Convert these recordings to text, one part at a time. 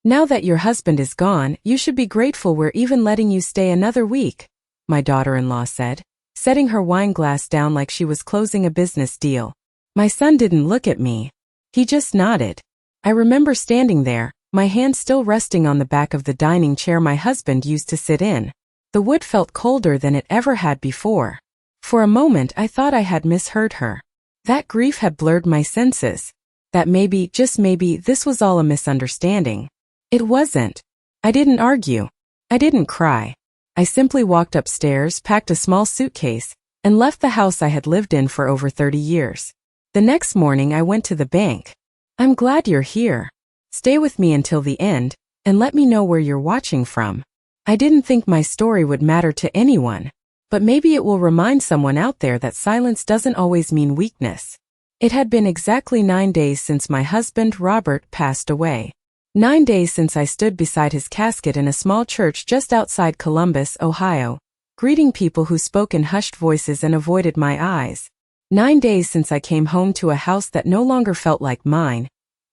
Now that your husband is gone, you should be grateful we're even letting you stay another week, my daughter-in-law said, setting her wine glass down like she was closing a business deal. My son didn't look at me. He just nodded. I remember standing there, my hand still resting on the back of the dining chair my husband used to sit in. The wood felt colder than it ever had before. For a moment I thought I had misheard her. That grief had blurred my senses. That maybe, just maybe, this was all a misunderstanding. It wasn't. I didn't argue. I didn't cry. I simply walked upstairs, packed a small suitcase, and left the house I had lived in for over 30 years. The next morning I went to the bank. I'm glad you're here. Stay with me until the end, and let me know where you're watching from. I didn't think my story would matter to anyone, but maybe it will remind someone out there that silence doesn't always mean weakness. It had been exactly 9 days since my husband, Robert, passed away. 9 days since I stood beside his casket in a small church just outside Columbus, Ohio, greeting people who spoke in hushed voices and avoided my eyes. 9 days since I came home to a house that no longer felt like mine,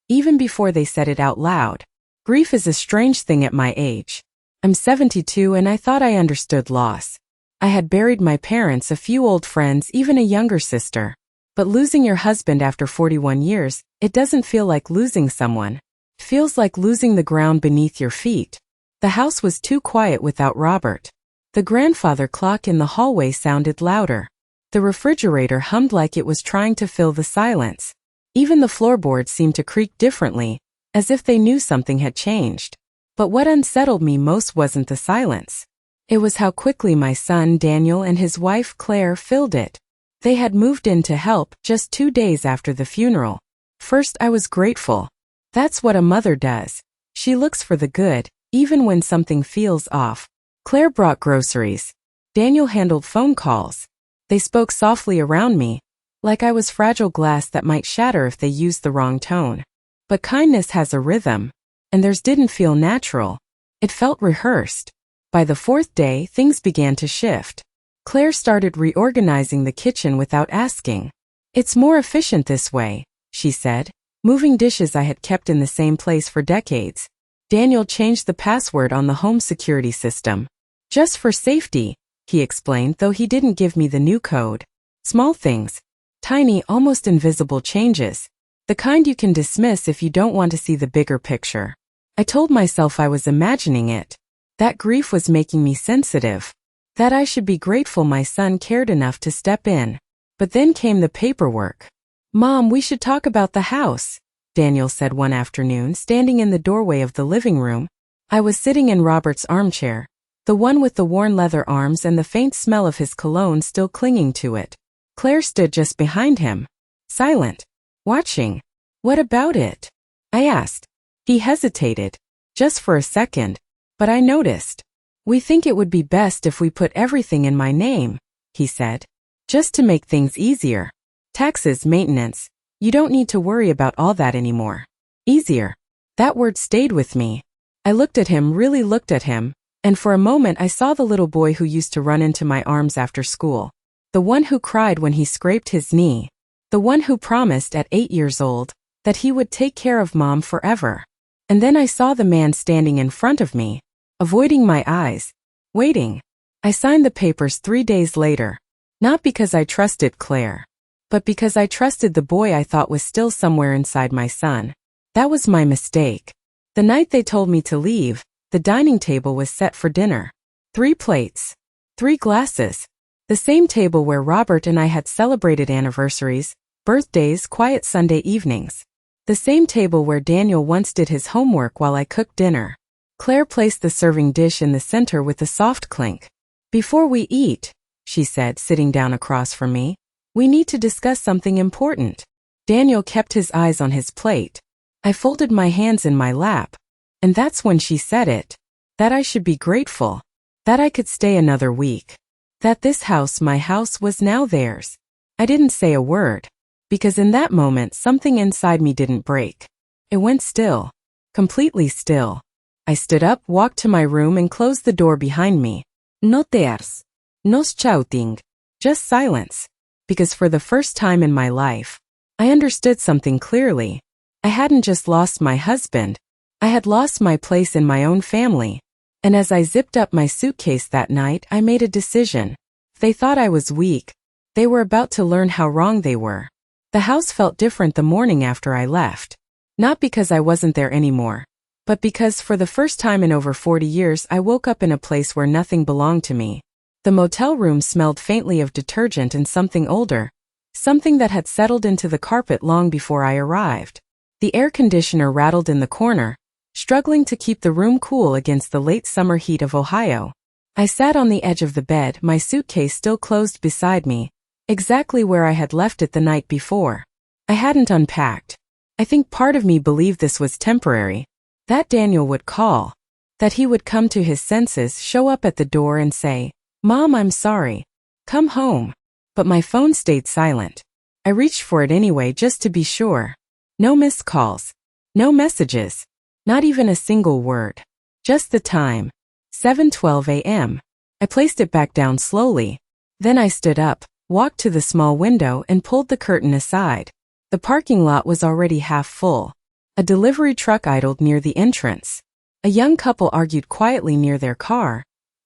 even before they said it out loud. Grief is a strange thing at my age. I'm 72 and I thought I understood loss. I had buried my parents, a few old friends, even a younger sister. But losing your husband after 41 years, it doesn't feel like losing someone. It feels like losing the ground beneath your feet. The house was too quiet without Robert. The grandfather clock in the hallway sounded louder. The refrigerator hummed like it was trying to fill the silence. Even the floorboards seemed to creak differently, as if they knew something had changed. But what unsettled me most wasn't the silence. It was how quickly my son Daniel and his wife Claire filled it. They had moved in to help just 2 days after the funeral. First, I was grateful. That's what a mother does. She looks for the good, even when something feels off. Claire brought groceries. Daniel handled phone calls. They spoke softly around me, like I was fragile glass that might shatter if they used the wrong tone. But kindness has a rhythm, and theirs didn't feel natural. It felt rehearsed. By the 4th day, things began to shift. Claire started reorganizing the kitchen without asking. It's more efficient this way, she said, moving dishes I had kept in the same place for decades. Daniel changed the password on the home security system. Just for safety, he explained, though he didn't give me the new code. Small things. Tiny, almost invisible changes. The kind you can dismiss if you don't want to see the bigger picture. I told myself I was imagining it. That grief was making me sensitive. That I should be grateful my son cared enough to step in. But then came the paperwork. Mom, we should talk about the house, Daniel said one afternoon, standing in the doorway of the living room. I was sitting in Robert's armchair, the one with the worn leather arms and the faint smell of his cologne still clinging to it. Claire stood just behind him, silent, watching. What about it? I asked. He hesitated, just for a second, but I noticed. We think it would be best if we put everything in my name, he said, just to make things easier. Taxes, maintenance, you don't need to worry about all that anymore. Easier. That word stayed with me. I looked at him, really looked at him, and for a moment I saw the little boy who used to run into my arms after school. The one who cried when he scraped his knee. The one who promised at 8 years old that he would take care of Mom forever. And then I saw the man standing in front of me, avoiding my eyes, waiting. I signed the papers 3 days later, not because I trusted Claire, but because I trusted the boy I thought was still somewhere inside my son. That was my mistake. The night they told me to leave, the dining table was set for dinner. 3 plates, 3 glasses. The same table where Robert and I had celebrated anniversaries, birthdays, quiet Sunday evenings. The same table where Daniel once did his homework while I cooked dinner. Claire placed the serving dish in the center with a soft clink. Before we eat, she said, sitting down across from me, we need to discuss something important. Daniel kept his eyes on his plate. I folded my hands in my lap. And that's when she said it. That I should be grateful. That I could stay another week. That this house, my house, was now theirs. I didn't say a word. Because in that moment something inside me didn't break. It went still. Completely still. I stood up, walked to my room and closed the door behind me. No tears. No shouting. Just silence. Because for the first time in my life, I understood something clearly. I hadn't just lost my husband. I had lost my place in my own family. And as I zipped up my suitcase that night, I made a decision. They thought I was weak. They were about to learn how wrong they were. The house felt different the morning after I left. Not because I wasn't there anymore, but because for the first time in over 40 years I woke up in a place where nothing belonged to me. The motel room smelled faintly of detergent and something older, something that had settled into the carpet long before I arrived. The air conditioner rattled in the corner, struggling to keep the room cool against the late summer heat of Ohio. I sat on the edge of the bed, my suitcase still closed beside me, exactly where I had left it the night before. I hadn't unpacked. I think part of me believed this was temporary, that Daniel would call, that he would come to his senses, show up at the door and say, "Mom, I'm sorry. Come home." But my phone stayed silent. I reached for it anyway just to be sure. No missed calls. No messages. Not even a single word. Just the time. 7:12 a.m. I placed it back down slowly. Then I stood up, walked to the small window and pulled the curtain aside. The parking lot was already half full. A delivery truck idled near the entrance. A young couple argued quietly near their car,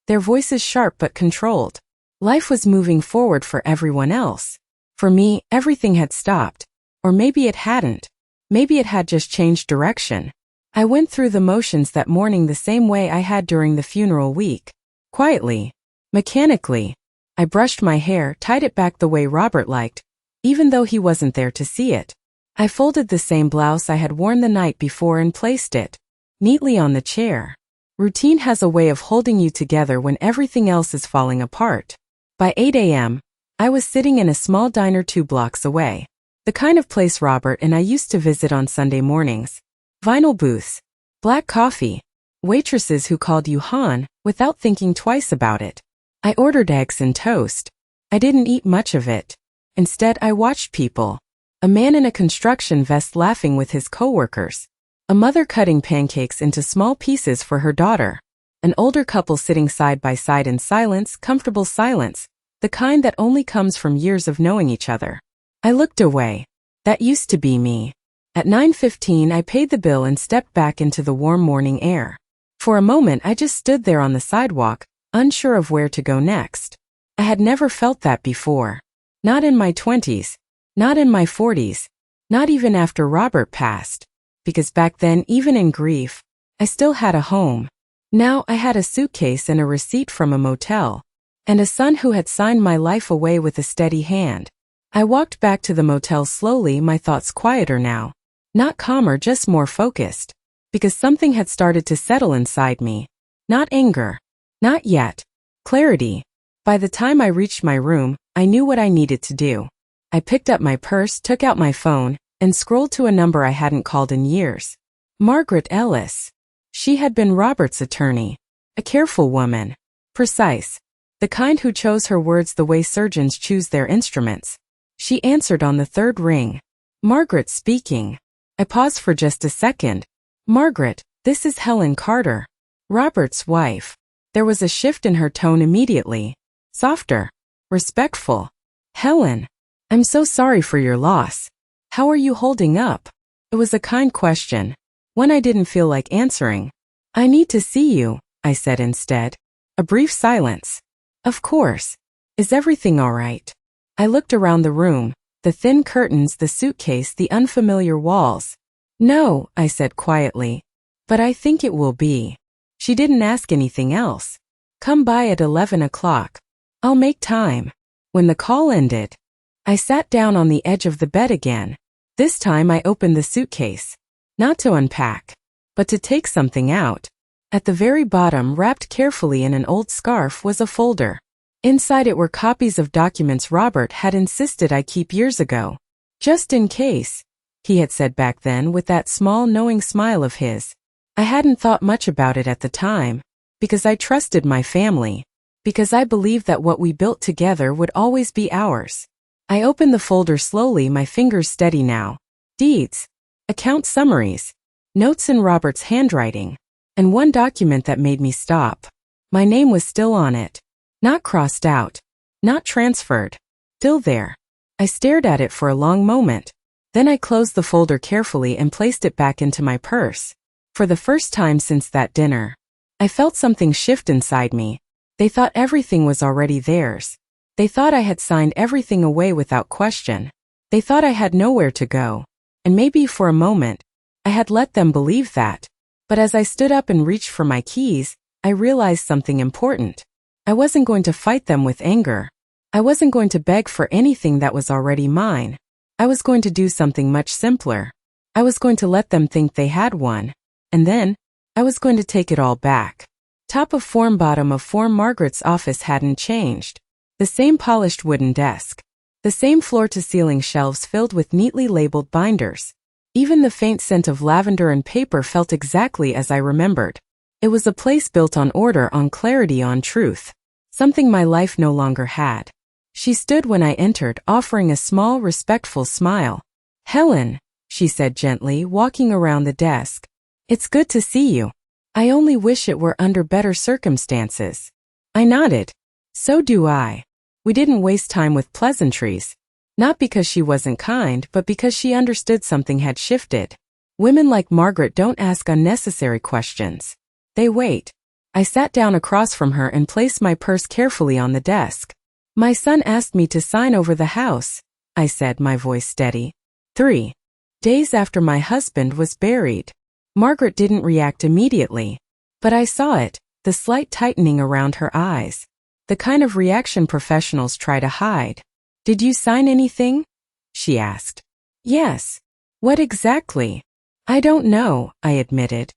their voices sharp but controlled. Life was moving forward for everyone else. For me, everything had stopped. Or maybe it hadn't. Maybe it had just changed direction. I went through the motions that morning the same way I had during the funeral week. Quietly. Mechanically. I brushed my hair, tied it back the way Robert liked, even though he wasn't there to see it. I folded the same blouse I had worn the night before and placed it neatly on the chair. Routine has a way of holding you together when everything else is falling apart. By 8 a.m., I was sitting in a small diner 2 blocks away. The kind of place Robert and I used to visit on Sunday mornings. Vinyl booths, black coffee, waitresses who called you Han without thinking twice about it. I ordered eggs and toast. I didn't eat much of it. Instead, I watched people. A man in a construction vest laughing with his coworkers. A mother cutting pancakes into small pieces for her daughter. An older couple sitting side by side in silence, comfortable silence, the kind that only comes from years of knowing each other. I looked away. That used to be me. At 9:15, I paid the bill and stepped back into the warm morning air. For a moment, I just stood there on the sidewalk, unsure of where to go next. I had never felt that before. Not in my 20s. Not in my 40s. Not even after Robert passed. Because back then, even in grief, I still had a home. Now I had a suitcase and a receipt from a motel. And a son who had signed my life away with a steady hand. I walked back to the motel slowly, my thoughts quieter now. Not calmer, just more focused. Because something had started to settle inside me. Not anger. Not yet. Clarity. By the time I reached my room, I knew what I needed to do. I picked up my purse, took out my phone, and scrolled to a number I hadn't called in years. Margaret Ellis. She had been Robert's attorney. A careful woman. Precise. The kind who chose her words the way surgeons choose their instruments. She answered on the 3rd ring. Margaret speaking. I paused for just a second. Margaret, this is Helen Carter. Robert's wife. There was a shift in her tone immediately. Softer. Respectful. Helen. I'm so sorry for your loss. How are you holding up? It was a kind question. One I didn't feel like answering. I need to see you, I said instead. A brief silence. Of course. Is everything all right? I looked around the room, the thin curtains, the suitcase, the unfamiliar walls. No, I said quietly. But I think it will be. She didn't ask anything else. Come by at 11 o'clock. I'll make time. When the call ended, I sat down on the edge of the bed again. This time I opened the suitcase. Not to unpack, but to take something out. At the very bottom, wrapped carefully in an old scarf, was a folder. Inside it were copies of documents Robert had insisted I keep years ago. Just in case, he had said back then with that small knowing smile of his. I hadn't thought much about it at the time, because I trusted my family, because I believed that what we built together would always be ours. I opened the folder slowly, my fingers steady now. Deeds, account summaries, notes in Robert's handwriting, and one document that made me stop. My name was still on it. Not crossed out. Not transferred. Still there. I stared at it for a long moment. Then I closed the folder carefully and placed it back into my purse. For the first time since that dinner, I felt something shift inside me. They thought everything was already theirs. They thought I had signed everything away without question. They thought I had nowhere to go. And maybe for a moment, I had let them believe that. But as I stood up and reached for my keys, I realized something important. I wasn't going to fight them with anger. I wasn't going to beg for anything that was already mine. I was going to do something much simpler. I was going to let them think they had one. And then, I was going to take it all back. Top of form, bottom of form. Margaret's office hadn't changed. The same polished wooden desk. The same floor-to-ceiling shelves filled with neatly labeled binders. Even the faint scent of lavender and paper felt exactly as I remembered. It was a place built on order, on clarity, on truth. Something my life no longer had. She stood when I entered, offering a small, respectful smile. "Helen," she said gently, walking around the desk. "It's good to see you. I only wish it were under better circumstances." I nodded. "So do I." We didn't waste time with pleasantries. Not because she wasn't kind, but because she understood something had shifted. Women like Margaret don't ask unnecessary questions. They wait. I sat down across from her and placed my purse carefully on the desk. "My son asked me to sign over the house," I said, my voice steady. 3 days after my husband was buried. Margaret didn't react immediately. But I saw it, the slight tightening around her eyes. The kind of reaction professionals try to hide. "Did you sign anything?" she asked. "Yes." "What exactly?" "I don't know," I admitted.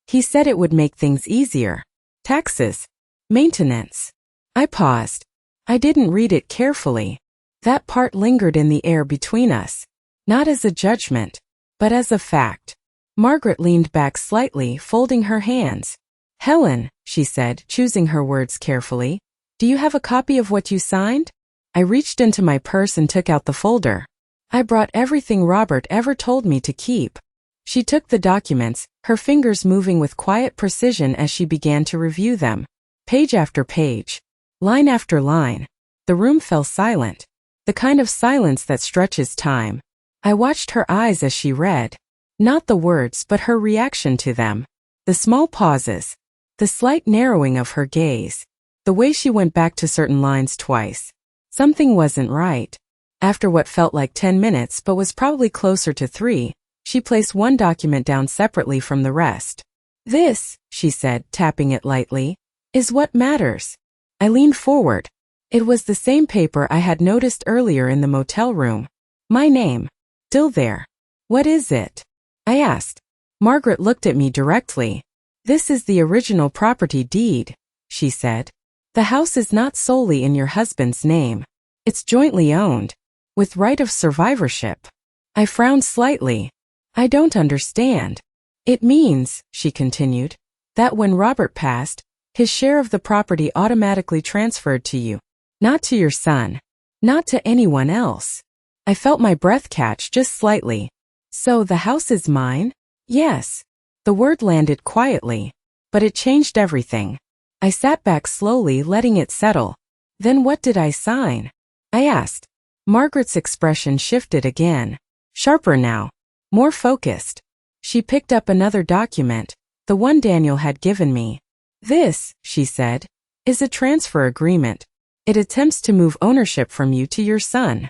"He said it would make things easier. Taxes. Maintenance." I paused. I didn't read it carefully. That part lingered in the air between us. Not as a judgment, but as a fact. Margaret leaned back slightly, folding her hands. "Helen," she said, choosing her words carefully, "do you have a copy of what you signed?" I reached into my purse and took out the folder. I brought everything Robert ever told me to keep. She took the documents, her fingers moving with quiet precision as she began to review them. Page after page. Line after line. The room fell silent. The kind of silence that stretches time. I watched her eyes as she read. Not the words, but her reaction to them. The small pauses. The slight narrowing of her gaze. The way she went back to certain lines twice. Something wasn't right. After what felt like 10 minutes but was probably closer to 3, she placed one document down separately from the rest. "This," she said, tapping it lightly, "is what matters." I leaned forward. It was the same paper I had noticed earlier in the motel room. My name. Still there. "What is it?" I asked. Margaret looked at me directly. "This is the original property deed," she said. "The house is not solely in your husband's name. It's jointly owned, with right of survivorship." I frowned slightly. "I don't understand." "It means," she continued, "that when Robert passed, his share of the property automatically transferred to you. Not to your son. Not to anyone else." I felt my breath catch just slightly. "So the house is mine?" "Yes." The word landed quietly, but it changed everything. I sat back slowly, letting it settle. "Then what did I sign?" I asked. Margaret's expression shifted again. Sharper now. More focused. She picked up another document, the one Daniel had given me. "This," she said, "is a transfer agreement. It attempts to move ownership from you to your son."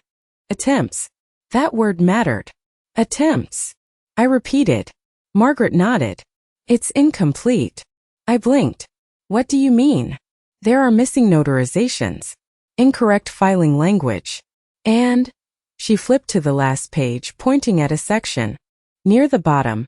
Attempts. That word mattered. Attempts. I repeated. Margaret nodded. "It's incomplete." I blinked. "What do you mean?" "There are missing notarizations. Incorrect filing language. And..." She flipped to the last page, pointing at a section. Near the bottom.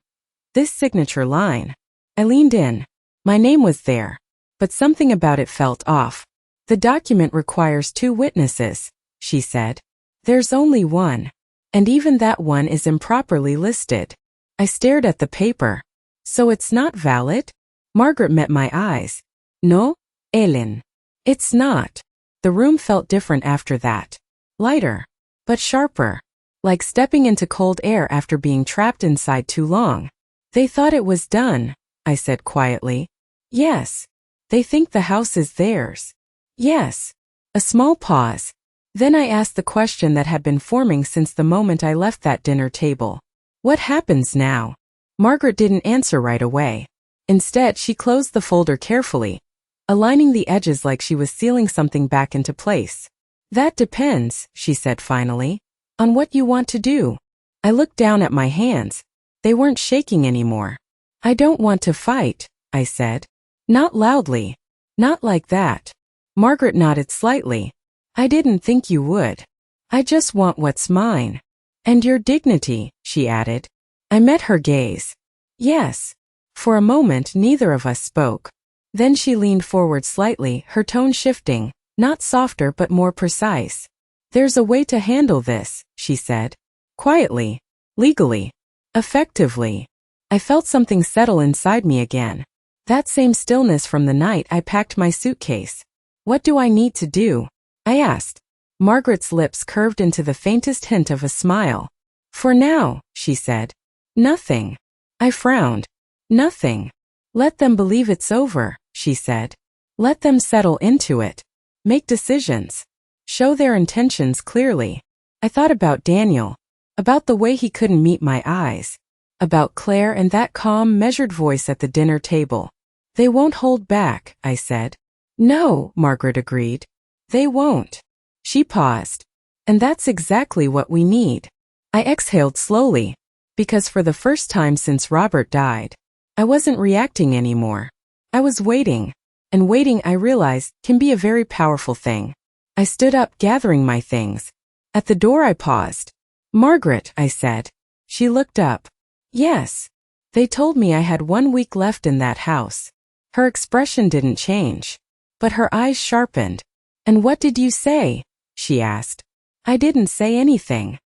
"This signature line." I leaned in. My name was there. But something about it felt off. "The document requires 2 witnesses," she said. "There's only one. And even that one is improperly listed." I stared at the paper. "So it's not valid?" Margaret met my eyes. "No, Ellen. It's not." The room felt different after that. Lighter. But sharper. Like stepping into cold air after being trapped inside too long. "They thought it was done," I said quietly. "Yes. They think the house is theirs." "Yes." A small pause. Then I asked the question that had been forming since the moment I left that dinner table. "What happens now?" Margaret didn't answer right away. Instead, she closed the folder carefully, aligning the edges like she was sealing something back into place. That depends, she said finally, on what you want to do. I looked down at my hands. They weren't shaking anymore. I don't want to fight, I said. Not loudly. Not like that. Margaret nodded slightly. I didn't think you would. I just want what's mine. And your dignity, she added. I met her gaze. Yes. For a moment, neither of us spoke. Then she leaned forward slightly, her tone shifting, not softer but more precise. There's a way to handle this, she said. Quietly. Legally. Effectively. I felt something settle inside me again. That same stillness from the night I packed my suitcase. What do I need to do? I asked. Margaret's lips curved into the faintest hint of a smile. For now, she said. Nothing. I frowned. Nothing. Let them believe it's over, she said. Let them settle into it. Make decisions. Show their intentions clearly. I thought about Daniel. About the way he couldn't meet my eyes. About Claire and that calm, measured voice at the dinner table. They won't hold back, I said. No, Margaret agreed. They won't. She paused. And that's exactly what we need. I exhaled slowly, because for the first time since Robert died, I wasn't reacting anymore. I was waiting, and waiting, I realized, can be a very powerful thing. I stood up, gathering my things. At the door I paused. Margaret, I said. She looked up. Yes. They told me I had 1 week left in that house. Her expression didn't change, but her eyes sharpened. And what did you say? She asked. I didn't say anything.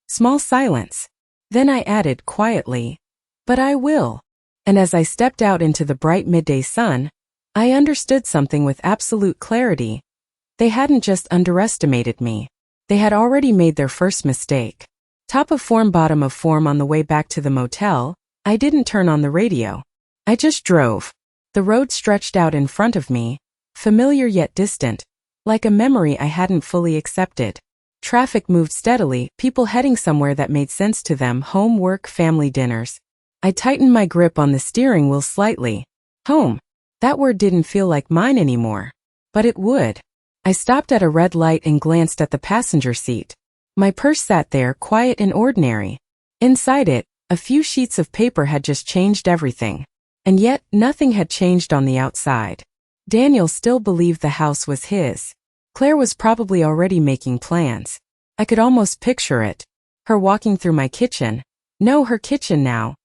Small silence. Then I added quietly, but I will. And as I stepped out into the bright midday sun, I understood something with absolute clarity. They hadn't just underestimated me. They had already made their first mistake. Top of form, bottom of form. On the way back to the motel, I didn't turn on the radio. I just drove. The road stretched out in front of me, familiar yet distant, like a memory I hadn't fully accepted. Traffic moved steadily, people heading somewhere that made sense to them, home, work, family dinners. I tightened my grip on the steering wheel slightly. Home. That word didn't feel like mine anymore. But it would. I stopped at a red light and glanced at the passenger seat. My purse sat there, quiet and ordinary. Inside it, a few sheets of paper had just changed everything. And yet, nothing had changed on the outside. Daniel still believed the house was his. Claire was probably already making plans. I could almost picture it. Her walking through my kitchen. No, her kitchen now.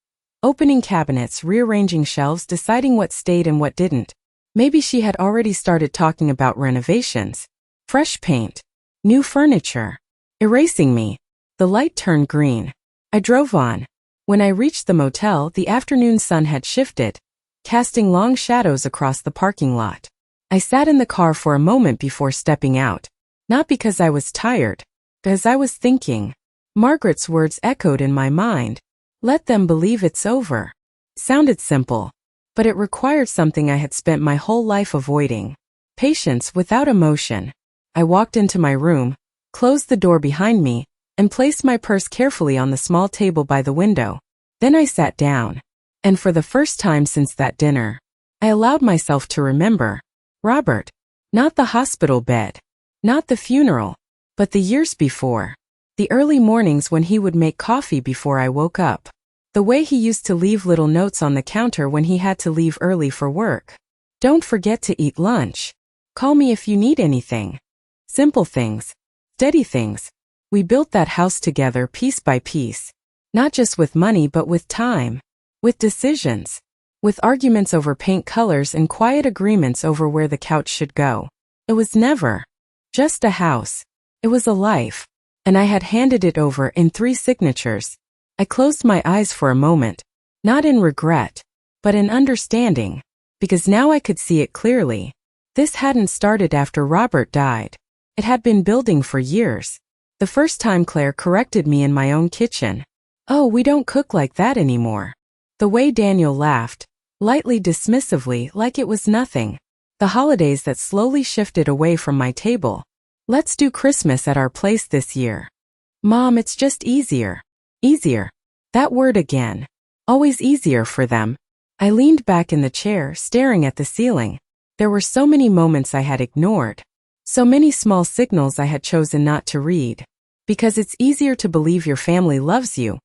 Opening cabinets, rearranging shelves, deciding what stayed and what didn't. Maybe she had already started talking about renovations. Fresh paint. New furniture. Erasing me. The light turned green. I drove on. When I reached the motel, the afternoon sun had shifted, casting long shadows across the parking lot. I sat in the car for a moment before stepping out. Not because I was tired, because I was thinking. Margaret's words echoed in my mind. Let them believe it's over. Sounded simple, but it required something I had spent my whole life avoiding. Patience without emotion. I walked into my room, closed the door behind me, and placed my purse carefully on the small table by the window. Then I sat down. And for the first time since that dinner, I allowed myself to remember. Robert. Not the hospital bed. Not the funeral. But the years before. The early mornings when he would make coffee before I woke up. The way he used to leave little notes on the counter when he had to leave early for work. Don't forget to eat lunch. Call me if you need anything. Simple things. Steady things. We built that house together piece by piece. Not just with money but with time. With decisions. With arguments over paint colors and quiet agreements over where the couch should go. It was never just a house. It was a life. And I had handed it over in 3 signatures. I closed my eyes for a moment, not in regret, but in understanding, because now I could see it clearly. This hadn't started after Robert died. It had been building for years. The first time Claire corrected me in my own kitchen. Oh, we don't cook like that anymore. The way Daniel laughed, lightly dismissively, like it was nothing. The holidays that slowly shifted away from my table. Let's do Christmas at our place this year. Mom, it's just easier. Easier. That word again. Always easier for them. I leaned back in the chair, staring at the ceiling. There were so many moments I had ignored. So many small signals I had chosen not to read. Because it's easier to believe your family loves you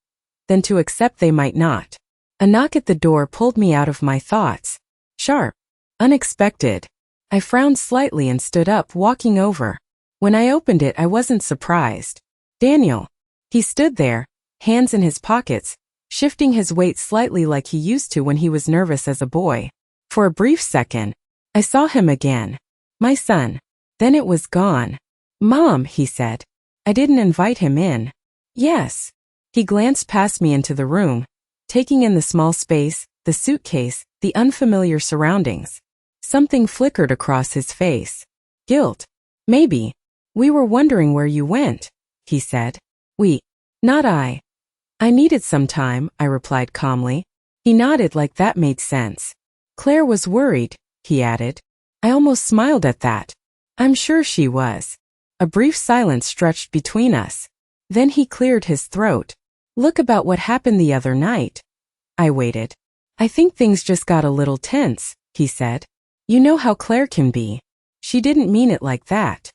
than to accept they might not. A knock at the door pulled me out of my thoughts. Sharp. Unexpected. I frowned slightly and stood up, walking over. When I opened it, I wasn't surprised. Daniel. He stood there, hands in his pockets, shifting his weight slightly like he used to when he was nervous as a boy. For a brief second, I saw him again. My son. Then it was gone. Mom, he said. I didn't invite him in. Yes. He glanced past me into the room, taking in the small space, the suitcase, the unfamiliar surroundings. Something flickered across his face. Guilt. Maybe. We were wondering where you went, he said. We. Not I. I needed some time, I replied calmly. He nodded like that made sense. Claire was worried, he added. I almost smiled at that. I'm sure she was. A brief silence stretched between us. Then he cleared his throat. Look about what happened the other night. I waited. I think things just got a little tense, he said. You know how Claire can be. She didn't mean it like that.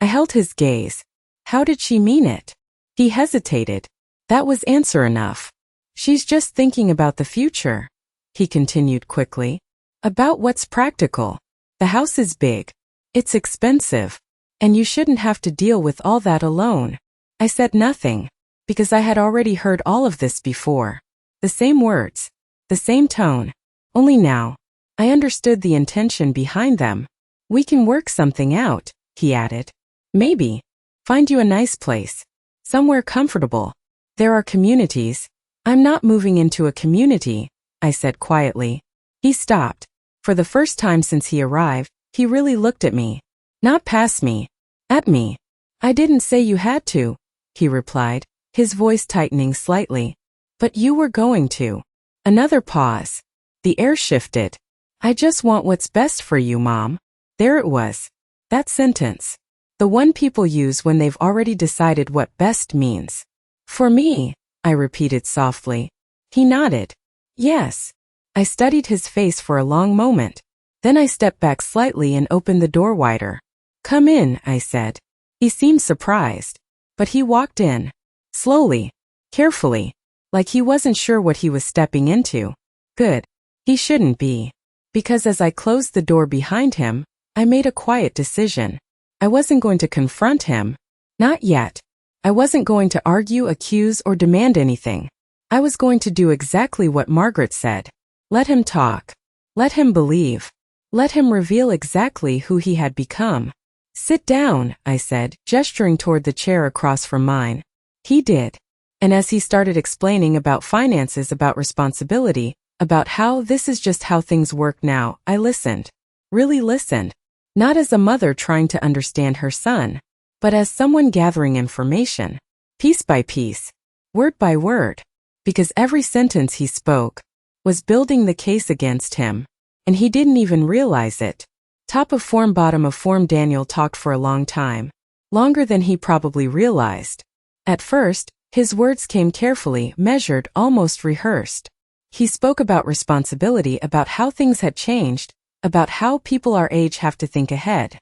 I held his gaze. How did she mean it? He hesitated. That was answer enough. She's just thinking about the future, he continued quickly. About what's practical. The house is big. It's expensive. And you shouldn't have to deal with all that alone. I said nothing, because I had already heard all of this before. The same words, the same tone. Only now, I understood the intention behind them. We can work something out, he added. Maybe. Find you a nice place. Somewhere comfortable. There are communities. I'm not moving into a community, I said quietly. He stopped. For the first time since he arrived, he really looked at me. Not past me. At me. I didn't say you had to, he replied, his voice tightening slightly. But you were going to. Another pause. The air shifted. I just want what's best for you, Mom. There it was. That sentence. The one people use when they've already decided what best means. For me, I repeated softly. He nodded. Yes. I studied his face for a long moment. Then I stepped back slightly and opened the door wider. Come in, I said. He seemed surprised. But he walked in. Slowly. Carefully. Like he wasn't sure what he was stepping into. Good. He shouldn't be. Because as I closed the door behind him, I made a quiet decision. I wasn't going to confront him. Not yet. I wasn't going to argue, accuse, or demand anything. I was going to do exactly what Margaret said. Let him talk. Let him believe. Let him reveal exactly who he had become. Sit down, I said, gesturing toward the chair across from mine. He did. And as he started explaining about finances, about responsibility, about how this is just how things work now, I listened. Really listened. Not as a mother trying to understand her son, but as someone gathering information. Piece by piece. Word by word. Because every sentence he spoke was building the case against him. And he didn't even realize it. Top of form, bottom of form. Daniel talked for a long time. Longer than he probably realized. At first, his words came carefully, measured, almost rehearsed. He spoke about responsibility, about how things had changed, about how people our age have to think ahead.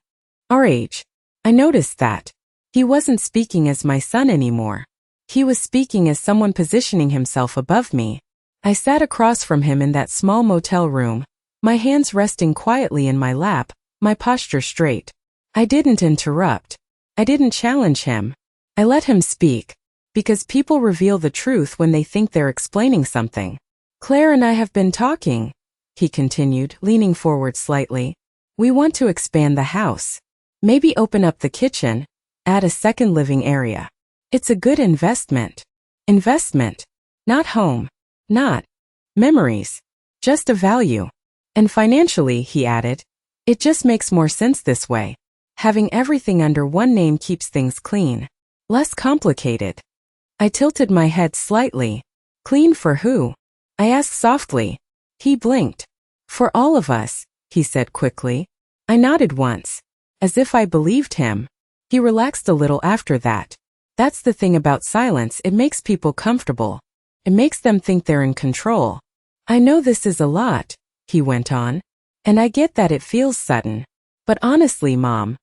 Our age. I noticed that. He wasn't speaking as my son anymore. He was speaking as someone positioning himself above me. I sat across from him in that small motel room, my hands resting quietly in my lap, my posture straight. I didn't interrupt. I didn't challenge him. I let him speak. Because people reveal the truth when they think they're explaining something. Claire and I have been talking, he continued, leaning forward slightly. We want to expand the house. Maybe open up the kitchen, add a second living area. It's a good investment. Investment. Not home. Not memories. Just a value. And financially, he added, it just makes more sense this way. Having everything under one name keeps things clean. Less complicated. I tilted my head slightly. Clean for who? I asked softly. He blinked. For all of us, he said quickly. I nodded once. As if I believed him. He relaxed a little after that. That's the thing about silence, it makes people comfortable. It makes them think they're in control. I know this is a lot, he went on, and I get that it feels sudden. But honestly, Mom,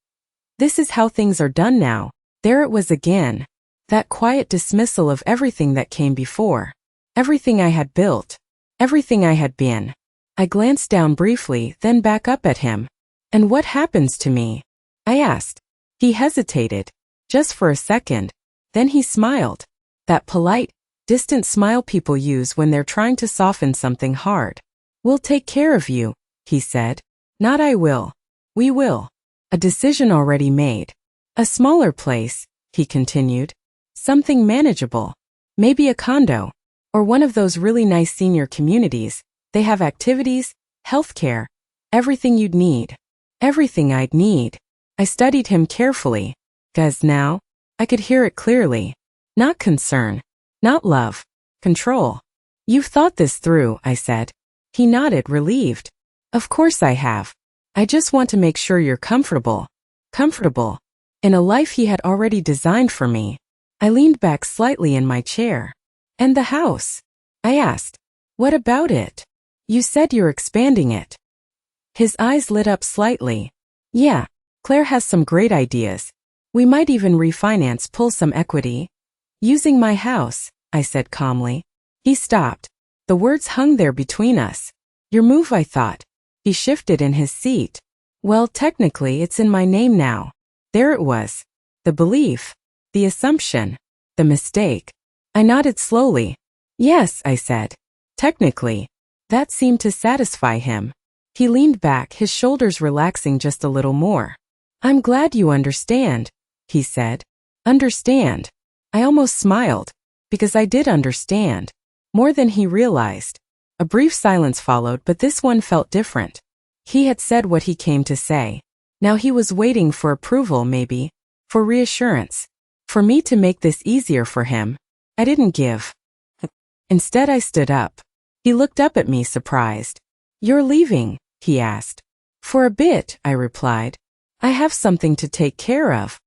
this is how things are done now. There it was again. That quiet dismissal of everything that came before. Everything I had built. Everything I had been. I glanced down briefly, then back up at him. And what happens to me? I asked. He hesitated. Just for a second. Then he smiled. That polite, distant smile people use when they're trying to soften something hard. We'll take care of you, he said. Not I will. We will. A decision already made. A smaller place, he continued. Something manageable. Maybe a condo. Or one of those really nice senior communities. They have activities, healthcare, everything you'd need. Everything I'd need. I studied him carefully. 'Cause now, I could hear it clearly. Not concern. Not love. Control. You've thought this through, I said. He nodded, relieved. Of course I have. I just want to make sure you're comfortable. Comfortable. In a life he had already designed for me. I leaned back slightly in my chair. And the house? I asked. What about it? You said you're expanding it. His eyes lit up slightly. Yeah, Claire has some great ideas. We might even refinance, pull some equity. Using my house, I said calmly. He stopped. The words hung there between us. Your move, I thought. He shifted in his seat. Well, technically it's in my name now. There it was. The belief. The assumption. The mistake. I nodded slowly. Yes, I said. Technically. That seemed to satisfy him. He leaned back, his shoulders relaxing just a little more. I'm glad you understand, he said. Understand. I almost smiled. Because I did understand. More than he realized. A brief silence followed, but this one felt different. He had said what he came to say. Now he was waiting for approval, maybe. For reassurance. For me to make this easier for him. I didn't give. Instead I stood up. He looked up at me, surprised. You're leaving, he asked. For a bit, I replied. I have something to take care of.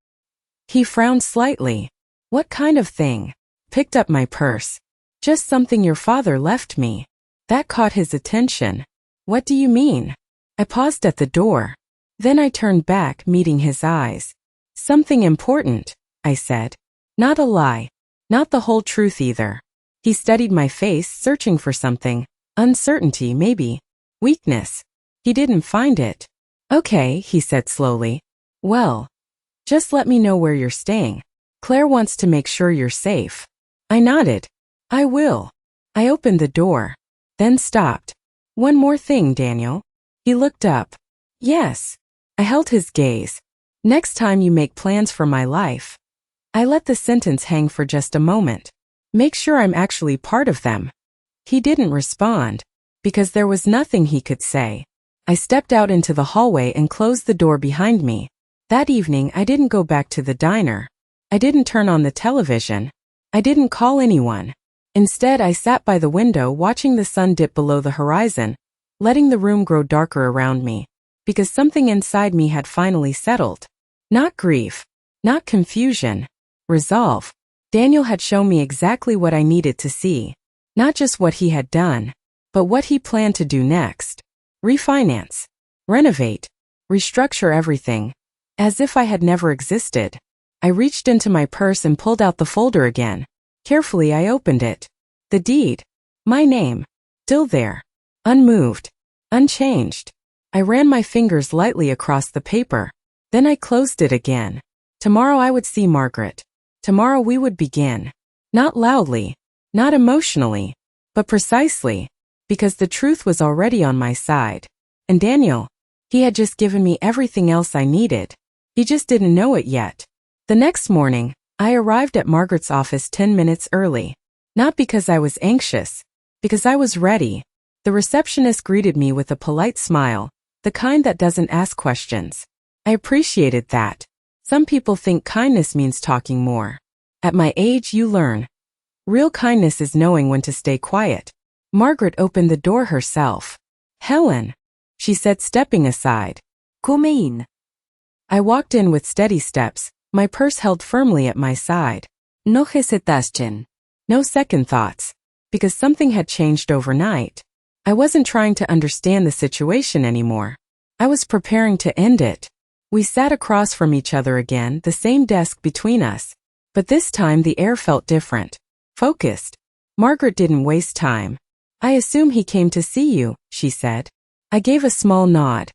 He frowned slightly. What kind of thing? Picked up my purse. Just something your father left me. That caught his attention. What do you mean? I paused at the door. Then I turned back, meeting his eyes. Something important, I said. Not a lie. Not the whole truth either. He studied my face, searching for something. Uncertainty, maybe. Weakness. He didn't find it. Okay, he said slowly. Well, just let me know where you're staying. Claire wants to make sure you're safe. I nodded. I will. I opened the door. Then stopped. One more thing, Daniel. He looked up. Yes. I held his gaze. Next time you make plans for my life. I let the sentence hang for just a moment. Make sure I'm actually part of them. He didn't respond. Because there was nothing he could say. I stepped out into the hallway and closed the door behind me. That evening I didn't go back to the diner. I didn't turn on the television. I didn't call anyone. Instead I sat by the window watching the sun dip below the horizon, letting the room grow darker around me. Because something inside me had finally settled. Not grief. Not confusion. Resolve. Daniel had shown me exactly what I needed to see. Not just what he had done, but what he planned to do next. Refinance. Renovate. Restructure everything. As if I had never existed. I reached into my purse and pulled out the folder again. Carefully I opened it. The deed. My name. Still there. Unmoved. Unchanged. I ran my fingers lightly across the paper. Then I closed it again. Tomorrow I would see Margaret. Tomorrow we would begin. Not loudly. Not emotionally. But precisely. Because the truth was already on my side. And Daniel. He had just given me everything else I needed. He just didn't know it yet. The next morning, I arrived at Margaret's office 10 minutes early. Not because I was anxious. Because I was ready. The receptionist greeted me with a polite smile, the kind that doesn't ask questions. I appreciated that. Some people think kindness means talking more. At my age, you learn. Real kindness is knowing when to stay quiet. Margaret opened the door herself. Helen, she said, stepping aside. Come in. I walked in with steady steps, my purse held firmly at my side. No hesitation. No second thoughts. because something had changed overnight. I wasn't trying to understand the situation anymore. I was preparing to end it. We sat across from each other again, the same desk between us. But this time the air felt different. Focused. Margaret didn't waste time. I assume he came to see you, she said. I gave a small nod.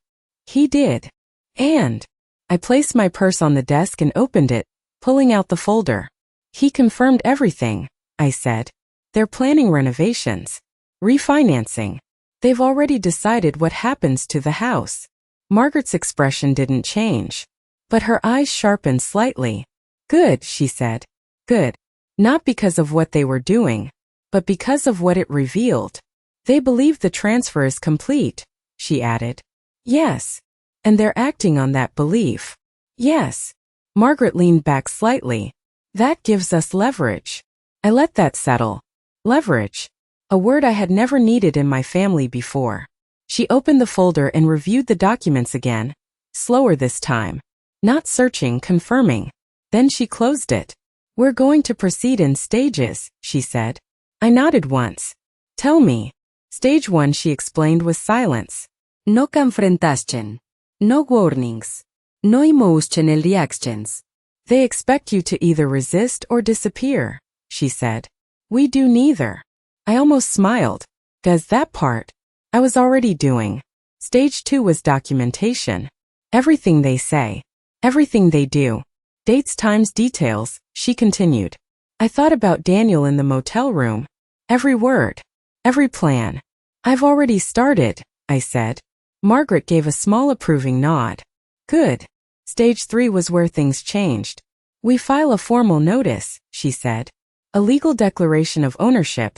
He did. And I placed my purse on the desk and opened it, pulling out the folder. He confirmed everything, I said. They're planning renovations. Refinancing. They've already decided what happens to the house. Margaret's expression didn't change, but her eyes sharpened slightly. Good, she said. Good. Not because of what they were doing, but because of what it revealed. They believe the transfer is complete, she added. Yes. And they're acting on that belief. Yes. Margaret leaned back slightly. That gives us leverage. I let that settle. Leverage. A word I had never needed in my family before. She opened the folder and reviewed the documents again, slower this time. Not searching, confirming. Then she closed it. We're going to proceed in stages, she said. I nodded once. Tell me. Stage 1, she explained, was silence. No confrontation. No warnings. No emotional reactions. They expect you to either resist or disappear, she said. We do neither. I almost smiled. Does that part? I was already doing. Stage 2 was documentation. Everything they say. Everything they do. Dates, times, details, she continued. I thought about Daniel in the motel room. Every word. Every plan. I've already started, I said. Margaret gave a small approving nod. Good. Stage 3 was where things changed. We file a formal notice, she said. A legal declaration of ownership,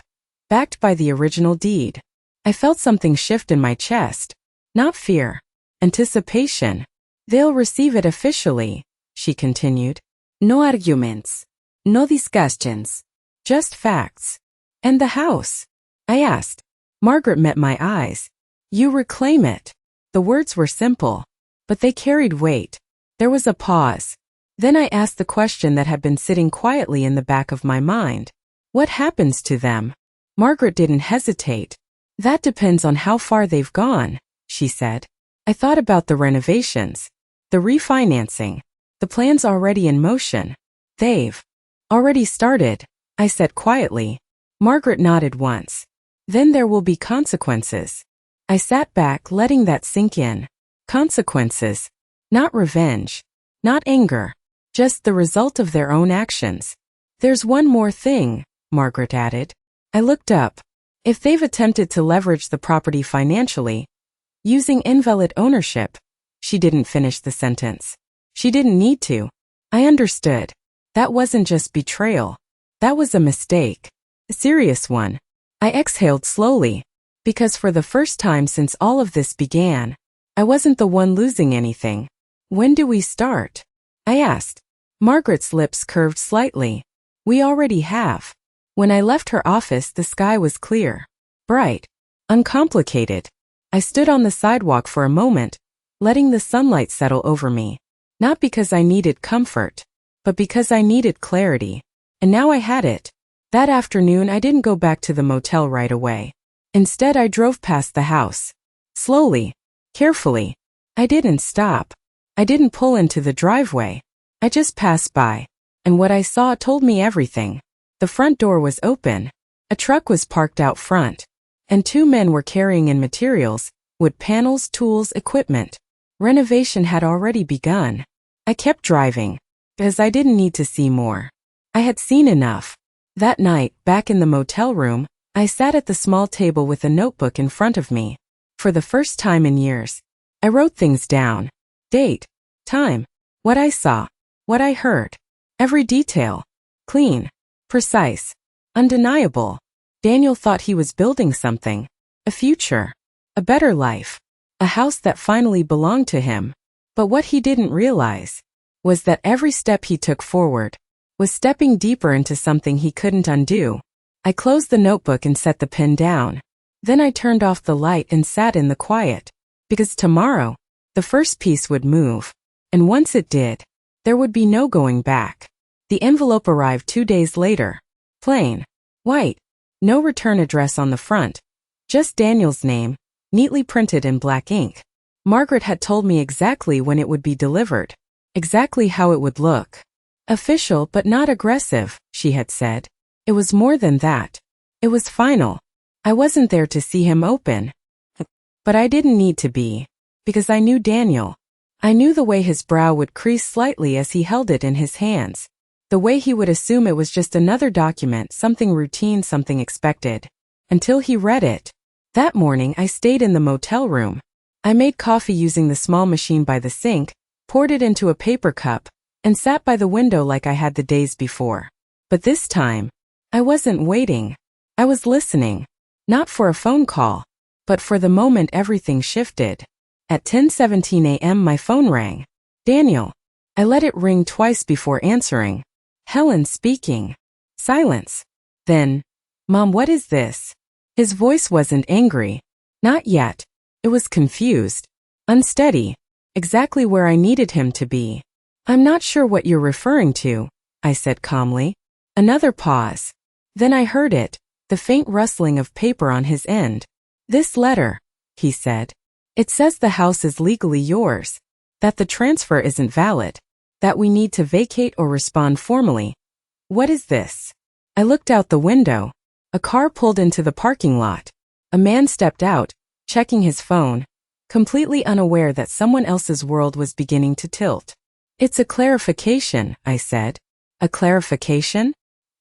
backed by the original deed. I felt something shift in my chest. Not fear. Anticipation. They'll receive it officially, she continued. No arguments. No discussions. Just facts. And the house? I asked. Margaret met my eyes. You reclaim it. The words were simple, but they carried weight. There was a pause. Then I asked the question that had been sitting quietly in the back of my mind. What happens to them? Margaret didn't hesitate. That depends on how far they've gone, she said. I thought about the renovations, the refinancing, the plans already in motion. They've already started, I said quietly. Margaret nodded once. Then there will be consequences. I sat back, letting that sink in. Consequences. Not revenge. Not anger. Just the result of their own actions. There's one more thing, Margaret added. I looked up. If they've attempted to leverage the property financially, using invalid ownership, she didn't finish the sentence. She didn't need to. I understood. That wasn't just betrayal. That was a mistake. A serious one. I exhaled slowly, because for the first time since all of this began, I wasn't the one losing anything. When do we start? I asked. Margaret's lips curved slightly. We already have. When I left her office, the sky was clear, bright, uncomplicated. I stood on the sidewalk for a moment, letting the sunlight settle over me. Not because I needed comfort, but because I needed clarity. And now I had it. That afternoon, I didn't go back to the motel right away. Instead, I drove past the house. Slowly, carefully. I didn't stop. I didn't pull into the driveway. I just passed by. And what I saw told me everything. The front door was open. A truck was parked out front. And 2 men were carrying in materials, wood panels, tools, equipment. Renovation had already begun. I kept driving, because I didn't need to see more. I had seen enough. That night, back in the motel room, I sat at the small table with a notebook in front of me. For the first time in years, I wrote things down. Date, time, what I saw, what I heard. Every detail. Clean, precise, undeniable. Daniel thought he was building something. A future. A better life. A house that finally belonged to him. But what he didn't realize was that every step he took forward was stepping deeper into something he couldn't undo. I closed the notebook and set the pen down. Then I turned off the light and sat in the quiet. Because tomorrow, the first piece would move. And once it did, there would be no going back. The envelope arrived 2 days later. Plain. White. No return address on the front. Just Daniel's name, neatly printed in black ink. Margaret had told me exactly when it would be delivered. Exactly how it would look. Official but not aggressive, she had said. It was more than that. It was final. I wasn't there to see him open. But I didn't need to be. Because I knew Daniel. I knew the way his brow would crease slightly as he held it in his hands. The way he would assume it was just another document, something routine, something expected. Until he read it. That morning I stayed in the motel room. I made coffee using the small machine by the sink, poured it into a paper cup, and sat by the window like I had the days before. But this time, I wasn't waiting. I was listening. Not for a phone call, but for the moment everything shifted. At 10:17 a.m. my phone rang. Daniel. I let it ring twice before answering. Helen speaking. Silence. Then, Mom, what is this? His voice wasn't angry. Not yet. It was confused. Unsteady. Exactly where I needed him to be. I'm not sure what you're referring to, I said calmly. Another pause. Then I heard it, the faint rustling of paper on his end. This letter, he said. It says the house is legally yours, that the transfer isn't valid, that we need to vacate or respond formally. What is this? I looked out the window. A car pulled into the parking lot. A man stepped out, checking his phone, completely unaware that someone else's world was beginning to tilt. It's a clarification, I said. A clarification?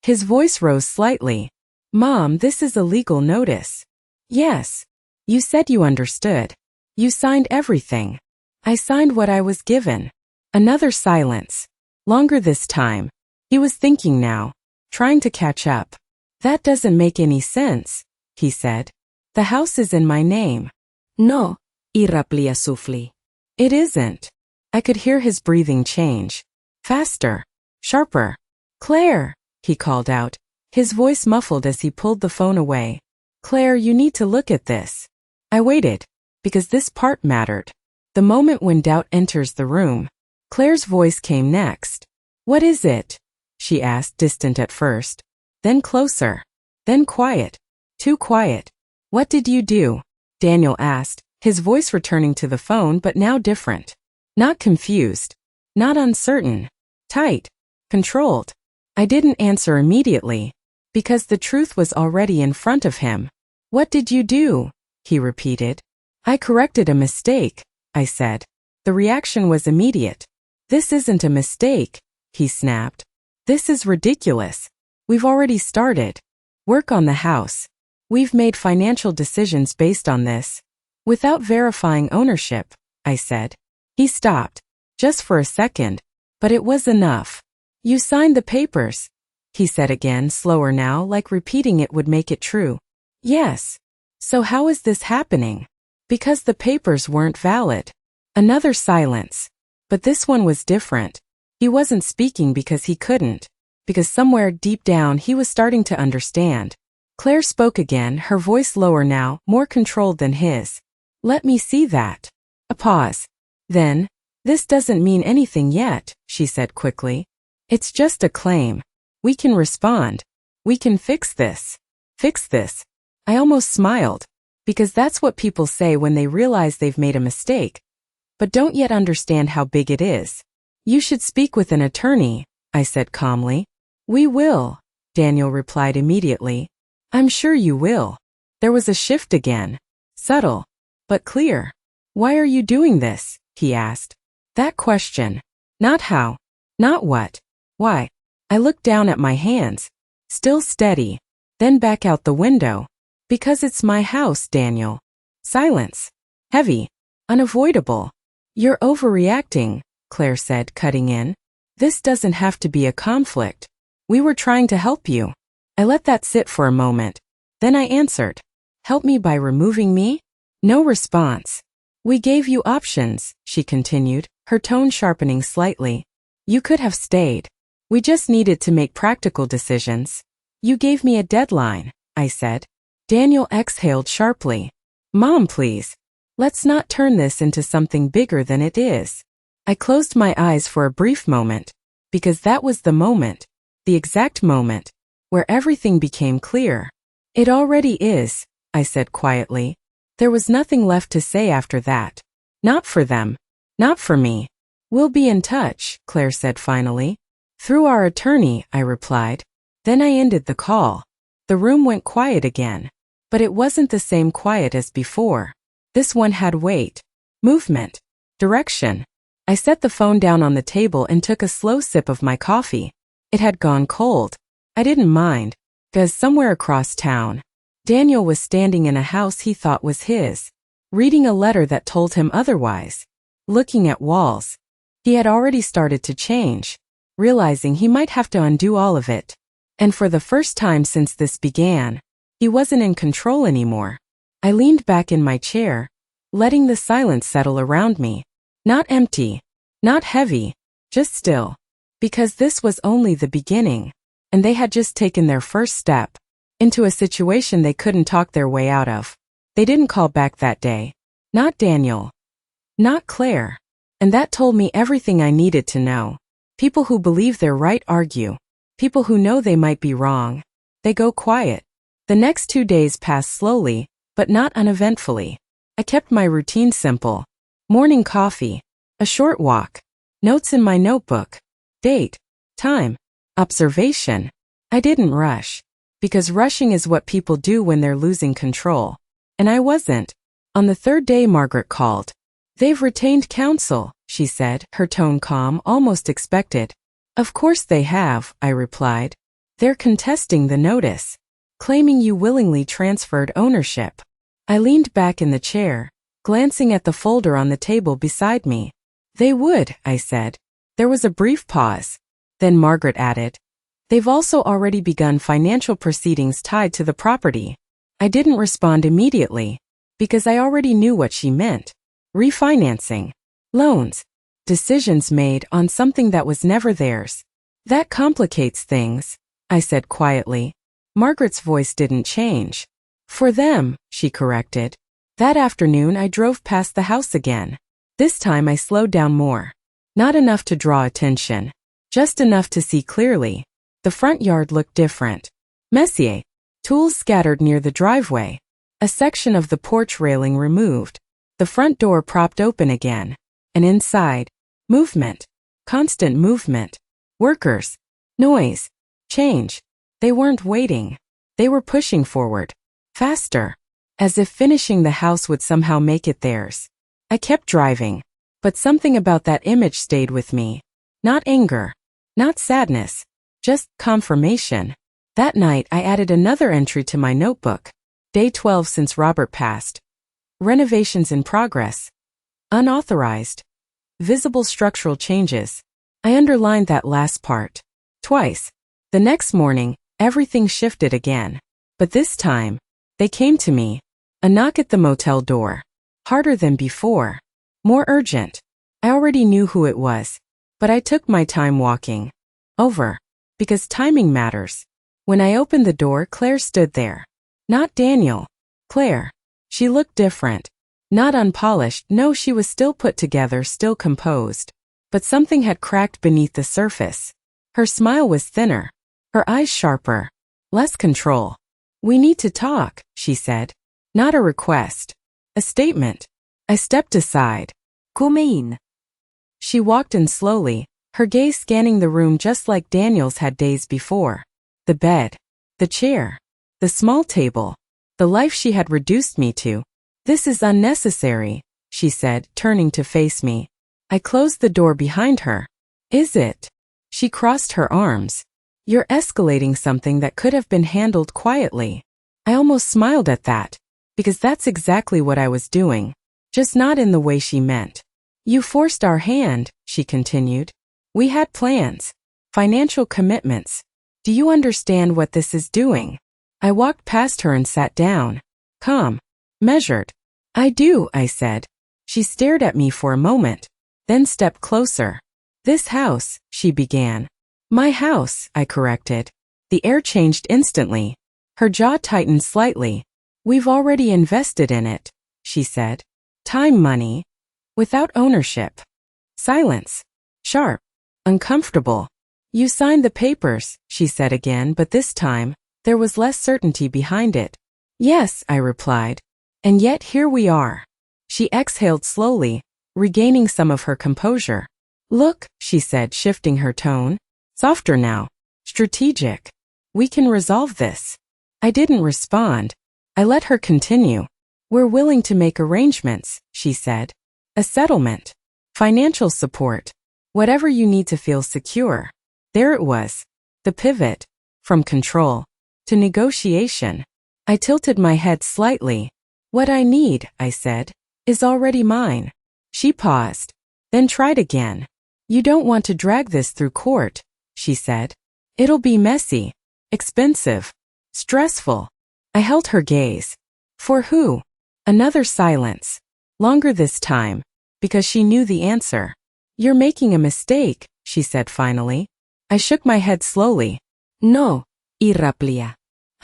His voice rose slightly. Mom, this is a legal notice. Yes. You said you understood. You signed everything. I signed what I was given. Another silence. Longer this time. He was thinking now, trying to catch up. That doesn't make any sense, he said. The house is in my name. No, iraplia sufli. It isn't. I could hear his breathing change. Faster. Sharper. Claire, he called out, his voice muffled as he pulled the phone away. Claire, you need to look at this. I waited, because this part mattered. The moment when doubt enters the room. Claire's voice came next. What is it? She asked, distant at first. Then closer. Then quiet. Too quiet. What did you do? Daniel asked, his voice returning to the phone but now different. Not confused. Not uncertain. Tight. Controlled. I didn't answer immediately, because the truth was already in front of him. What did you do? He repeated. I corrected a mistake, I said. The reaction was immediate. This isn't a mistake, he snapped. This is ridiculous. We've already started. Work on the house. We've made financial decisions based on this. Without verifying ownership, I said. He stopped, just for a second, but it was enough. You signed the papers, he said again, slower now, like repeating it would make it true. Yes. So how is this happening? Because the papers weren't valid. Another silence. But this one was different. He wasn't speaking because he couldn't. Because somewhere deep down he was starting to understand. Claire spoke again, her voice lower now, more controlled than his. Let me see that. A pause. Then, this doesn't mean anything yet, she said quickly. It's just a claim. We can respond. We can fix this. Fix this. I almost smiled. Because that's what people say when they realize they've made a mistake, but don't yet understand how big it is. You should speak with an attorney, I said calmly. We will, Daniel replied immediately. I'm sure you will. There was a shift again. Subtle, but clear. Why are you doing this? He asked. That question. Not how. Not what. Why? I looked down at my hands. Still steady. Then back out the window. Because it's my house, Daniel. Silence. Heavy. Unavoidable. You're overreacting, Claire said, cutting in. This doesn't have to be a conflict. We were trying to help you. I let that sit for a moment. Then I answered. Help me by removing me? No response. We gave you options, she continued, her tone sharpening slightly. You could have stayed. We just needed to make practical decisions. You gave me a deadline, I said. Daniel exhaled sharply. Mom, please. Let's not turn this into something bigger than it is. I closed my eyes for a brief moment, because that was the moment, the exact moment, where everything became clear. It already is, I said quietly. There was nothing left to say after that. Not for them. Not for me. We'll be in touch, Claire said finally. Through our attorney, I replied. Then I ended the call. The room went quiet again. But it wasn't the same quiet as before. This one had weight, movement, direction. I set the phone down on the table and took a slow sip of my coffee. It had gone cold. I didn't mind, because somewhere across town, Daniel was standing in a house he thought was his, reading a letter that told him otherwise, looking at walls. He had already started to change, realizing he might have to undo all of it. And for the first time since this began, he wasn't in control anymore. I leaned back in my chair, letting the silence settle around me. Not empty, not heavy, just still. Because this was only the beginning, and they had just taken their first step into a situation they couldn't talk their way out of. They didn't call back that day. Not Daniel. Not Claire. And that told me everything I needed to know. People who believe they're right argue. People who know they might be wrong. They go quiet. The next 2 days passed slowly, but not uneventfully. I kept my routine simple. Morning coffee. A short walk. Notes in my notebook. Date. Time. Observation. I didn't rush. Because rushing is what people do when they're losing control. And I wasn't. On the third day Margaret called. They've retained counsel, she said, her tone calm, almost expected. Of course they have, I replied. They're contesting the notice, claiming you willingly transferred ownership. I leaned back in the chair, glancing at the folder on the table beside me. They would, I said. There was a brief pause. Then Margaret added, they've also already begun financial proceedings tied to the property. I didn't respond immediately, because I already knew what she meant. Refinancing. Loans. Decisions made on something that was never theirs. That complicates things, I said quietly. Margaret's voice didn't change. For them, she corrected. That afternoon I drove past the house again. This time I slowed down more. Not enough to draw attention. Just enough to see clearly. The front yard looked different. Messier. Tools scattered near the driveway. A section of the porch railing removed. The front door propped open again. And inside, movement. Constant movement. Workers. Noise. Change. They weren't waiting. They were pushing forward. Faster. As if finishing the house would somehow make it theirs. I kept driving. But something about that image stayed with me. Not anger. Not sadness. Just confirmation. That night I added another entry to my notebook. Day 12 since Robert passed. Renovations in progress. Unauthorized. Visible structural changes. I underlined that last part. Twice. The next morning, everything shifted again. But this time, they came to me. A knock at the motel door. Harder than before. More urgent. I already knew who it was. But I took my time walking. Over. Because timing matters. When I opened the door, Claire stood there. Not Daniel. Claire. She looked different. Not unpolished, no, she was still put together, still composed. But something had cracked beneath the surface. Her smile was thinner. Her eyes sharper. Less control. We need to talk, she said. Not a request. A statement. I stepped aside. Come in. She walked in slowly, her gaze scanning the room just like Daniel's had days before. The bed. The chair. The small table. The life she had reduced me to. This is unnecessary, she said, turning to face me. I closed the door behind her. Is it? She crossed her arms. You're escalating something that could have been handled quietly. I almost smiled at that, because that's exactly what I was doing, just not in the way she meant. You forced our hand, she continued. We had plans, financial commitments. Do you understand what this is doing? I walked past her and sat down. Calm. Measured. I do, I said. She stared at me for a moment, then stepped closer. This house, she began. My house, I corrected. The air changed instantly. Her jaw tightened slightly. We've already invested in it, she said. Time, money. Without ownership. Silence. Sharp. Uncomfortable. You signed the papers, she said again, but this time, There was less certainty behind it. Yes, I replied. And yet here we are. She exhaled slowly, regaining some of her composure. Look, she said, shifting her tone. Softer now. Strategic. We can resolve this. I didn't respond. I let her continue. We're willing to make arrangements, she said. A settlement. Financial support. Whatever you need to feel secure. There it was. The pivot. From control to negotiation. I tilted my head slightly. What I need, I said, is already mine. She paused, then tried again. You don't want to drag this through court, she said. It'll be messy, expensive, stressful. I held her gaze. For who? Another silence. Longer this time, because she knew the answer. You're making a mistake, she said finally. I shook my head slowly. No, Iraplia.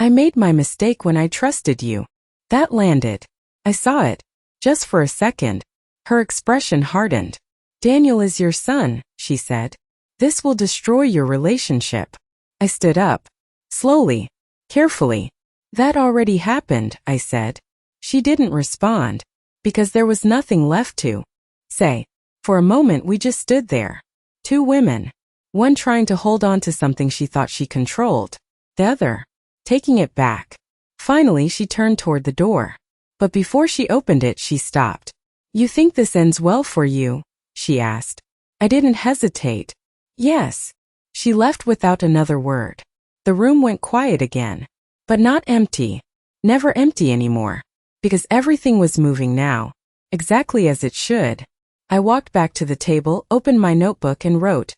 I made my mistake when I trusted you. That landed. I saw it. Just for a second. Her expression hardened. Daniel is your son, she said. This will destroy your relationship. I stood up. Slowly. Carefully. That already happened, I said. She didn't respond. Because there was nothing left to say. For a moment we just stood there. Two women. One trying to hold on to something she thought she controlled. The other taking it back. Finally she turned toward the door. But before she opened it she stopped. You think this ends well for you? She asked. I didn't hesitate. Yes. She left without another word. The room went quiet again. But not empty. Never empty anymore. Because everything was moving now. Exactly as it should. I walked back to the table, opened my notebook and wrote.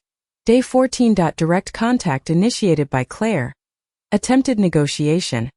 Day 14. Direct contact initiated by Claire. Attempted negotiation.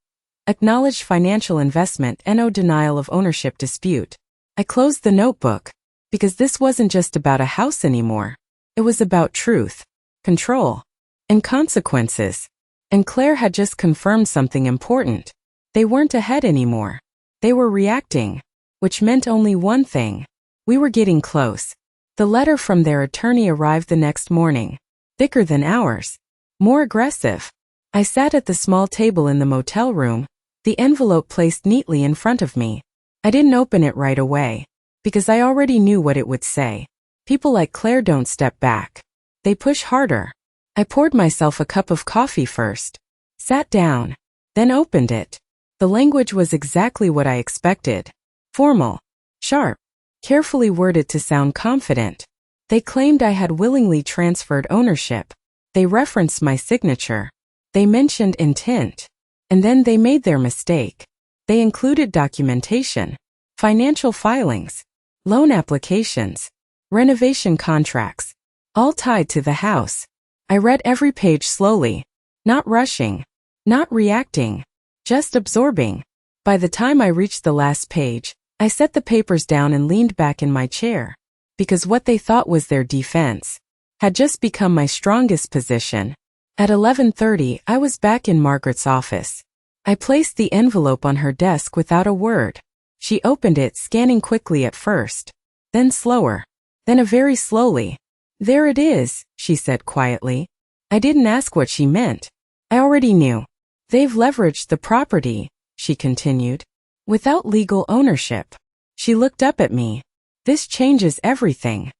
Acknowledged financial investment. No denial of ownership dispute. I closed the notebook. Because this wasn't just about a house anymore. It was about truth, control, and consequences. And Claire had just confirmed something important. They weren't ahead anymore. They were reacting. Which meant only one thing. We were getting close. The letter from their attorney arrived the next morning. Thicker than ours. More aggressive. I sat at the small table in the motel room, the envelope placed neatly in front of me. I didn't open it right away. Because I already knew what it would say. People like Claire don't step back. They push harder. I poured myself a cup of coffee first. Sat down. Then opened it. The language was exactly what I expected. Formal. Sharp. Carefully worded to sound confident. They claimed I had willingly transferred ownership. They referenced my signature. They mentioned intent. And then they made their mistake. They included documentation. Financial filings. Loan applications. Renovation contracts. All tied to the house. I read every page slowly. Not rushing. Not reacting. Just absorbing. By the time I reached the last page, I set the papers down and leaned back in my chair. Because what they thought was their defense had just become my strongest position. At 11:30, I was back in Margaret's office. I placed the envelope on her desk without a word. She opened it, scanning quickly at first. Then slower. Then a very slowly. There it is, she said quietly. I didn't ask what she meant. I already knew. They've leveraged the property, she continued. Without legal ownership. She looked up at me. This changes everything.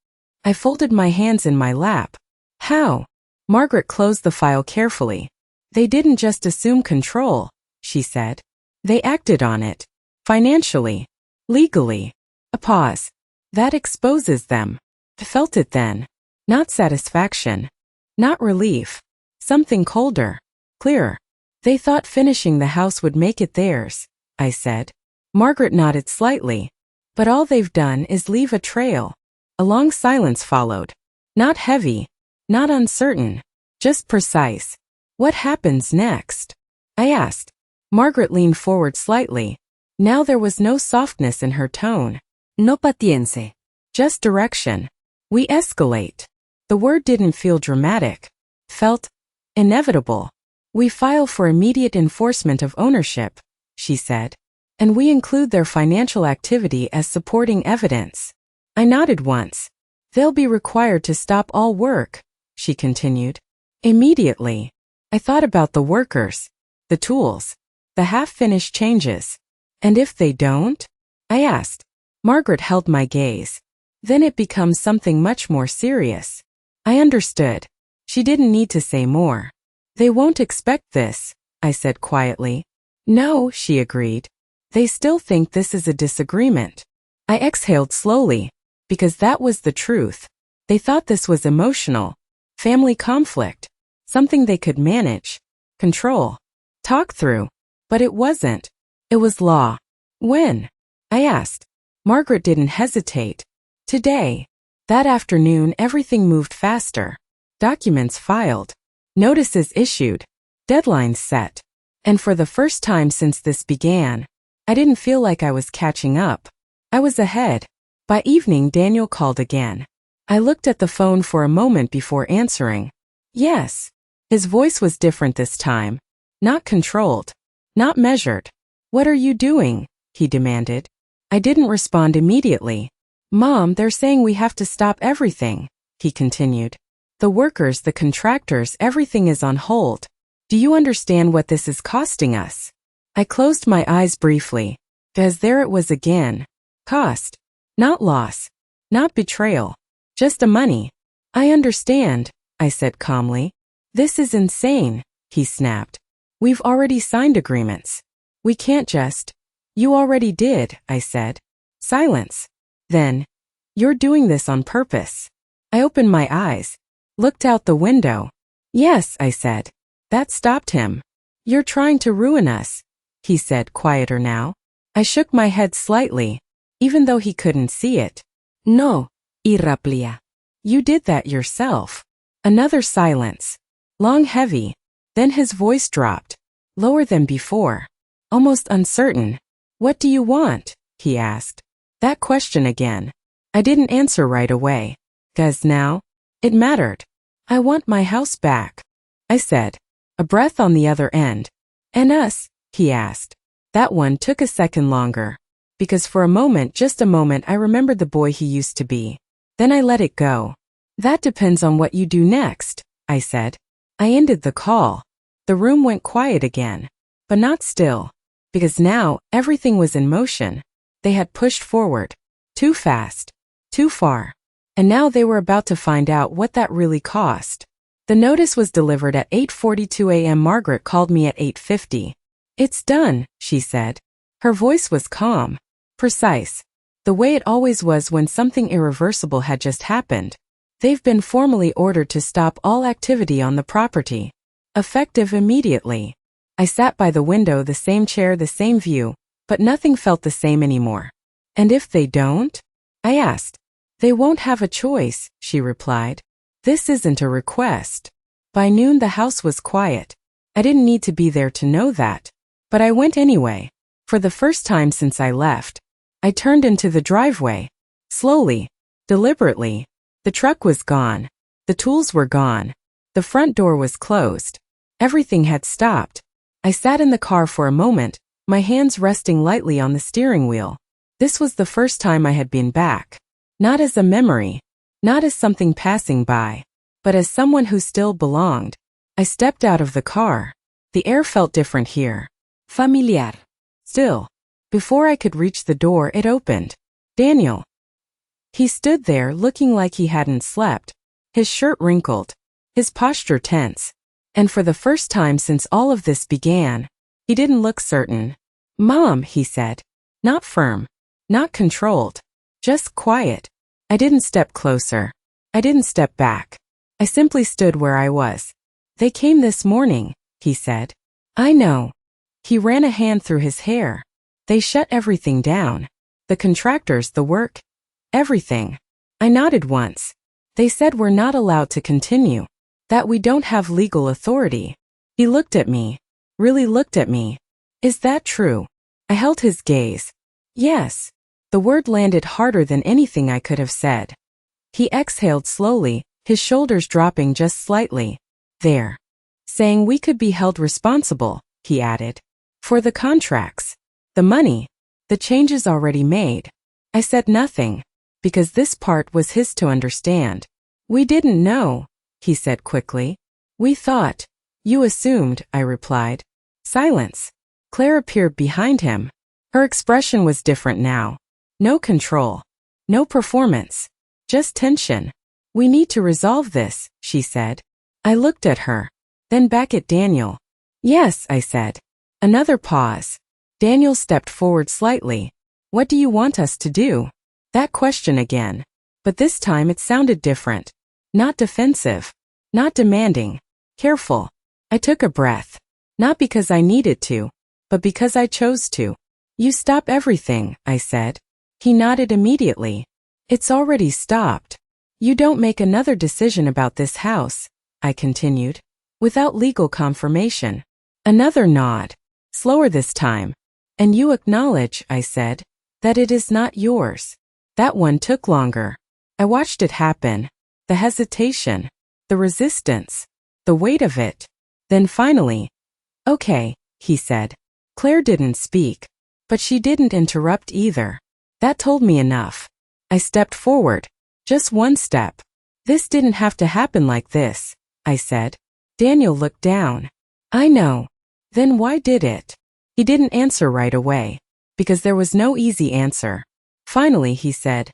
I folded my hands in my lap. How? Margaret closed the file carefully. They didn't just assume control, she said. They acted on it. Financially. Legally. A pause. That exposes them. I felt it then. Not satisfaction. Not relief. Something colder. Clearer. They thought finishing the house would make it theirs, I said. Margaret nodded slightly. But all they've done is leave a trail. A long silence followed. Not heavy. Not uncertain. Just precise. What happens next? I asked. Margaret leaned forward slightly. Now there was no softness in her tone. No paciencia. Just direction. We escalate. The word didn't feel dramatic. Felt inevitable. We file for immediate enforcement of ownership, she said. And we include their financial activity as supporting evidence. I nodded once. They'll be required to stop all work, she continued. Immediately. I thought about the workers. the tools, the half-finished changes. And if they don't? I asked. Margaret held my gaze. Then it becomes something much more serious. I understood. She didn't need to say more. They won't expect this, I said quietly. No, she agreed. They still think this is a disagreement. I exhaled slowly, because that was the truth. They thought this was emotional, family conflict, something they could manage, control, talk through. But it wasn't. It was law. When? I asked. Margaret didn't hesitate. Today. That afternoon everything moved faster. Documents filed. Notices issued. Deadlines set. And for the first time since this began, I didn't feel like I was catching up. I was ahead. By evening Daniel called again. I looked at the phone for a moment before answering. Yes. His voice was different this time. Not controlled. Not measured. What are you doing? He demanded. I didn't respond immediately. Mom, they're saying we have to stop everything, he continued. The workers, the contractors, everything is on hold. Do you understand what this is costing us? I closed my eyes briefly, because there it was again. Cost. Not loss. Not betrayal. Just the money. I understand, I said calmly. This is insane, he snapped. We've already signed agreements. We can't just. You already did, I said. Silence. Then, you're doing this on purpose. I opened my eyes, looked out the window. Yes, I said. That stopped him. You're trying to ruin us, he said, quieter now. I shook my head slightly, even though he couldn't see it. No, Iraplia. You did that yourself. Another silence. Long, heavy. Then his voice dropped, lower than before, almost uncertain. What do you want? He asked. That question again. I didn't answer right away, 'cause now, it mattered. I want my house back, I said, a breath on the other end. And us? He asked. That one took a second longer, because for a moment, just a moment, I remembered the boy he used to be. Then I let it go. That depends on what you do next, I said. I ended the call. The room went quiet again, but not still, because now everything was in motion. They had pushed forward. Too fast. Too far. And now they were about to find out what that really cost. The notice was delivered at 8:42 a.m. Margaret called me at 8:50. It's done, she said. Her voice was calm, precise, the way it always was when something irreversible had just happened. They've been formally ordered to stop all activity on the property. Effective immediately. I sat by the window, the same chair, the same view, but nothing felt the same anymore. And if they don't? I asked. They won't have a choice, she replied. This isn't a request. By noon the house was quiet. I didn't need to be there to know that. But I went anyway. For the first time since I left. I turned into the driveway. Slowly. Deliberately. The truck was gone. The tools were gone. The front door was closed. Everything had stopped. I sat in the car for a moment, my hands resting lightly on the steering wheel. This was the first time I had been back. Not as a memory, not as something passing by, but as someone who still belonged. I stepped out of the car. The air felt different here. Familiar. Still. Before I could reach the door, it opened. Daniel. He stood there looking like he hadn't slept, his shirt wrinkled, his posture tense. And for the first time since all of this began, he didn't look certain. Mom, he said. Not firm. Not controlled. Just quiet. I didn't step closer. I didn't step back. I simply stood where I was. They came this morning, he said. I know. He ran a hand through his hair. They shut everything down. The contractors, the work, everything. I nodded once. They said we're not allowed to continue. That we don't have legal authority. He looked at me. Really looked at me. Is that true? I held his gaze. Yes. The word landed harder than anything I could have said. He exhaled slowly, his shoulders dropping just slightly. There. Saying we could be held responsible, he added. For the contracts. The money. The changes already made. I said nothing, because this part was his to understand. We didn't know, he said quickly. We thought. You assumed, I replied. Silence. Claire appeared behind him. Her expression was different now. No control. No performance. Just tension. We need to resolve this, she said. I looked at her. Then back at Daniel. Yes, I said. Another pause. Daniel stepped forward slightly. What do you want us to do? That question again. But this time it sounded different. Not defensive. Not demanding. Careful. I took a breath. Not because I needed to, but because I chose to. You stop everything, I said. He nodded immediately. It's already stopped. You don't make another decision about this house, I continued, without legal confirmation. Another nod. Slower this time. And you acknowledge, I said, that it is not yours. That one took longer. I watched it happen. The hesitation. The resistance. The weight of it. Then finally, okay, he said. Claire didn't speak. But she didn't interrupt either. That told me enough. I stepped forward. Just one step. This didn't have to happen like this, I said. Daniel looked down. I know. Then why did it? He didn't answer right away. Because there was no easy answer. Finally, he said,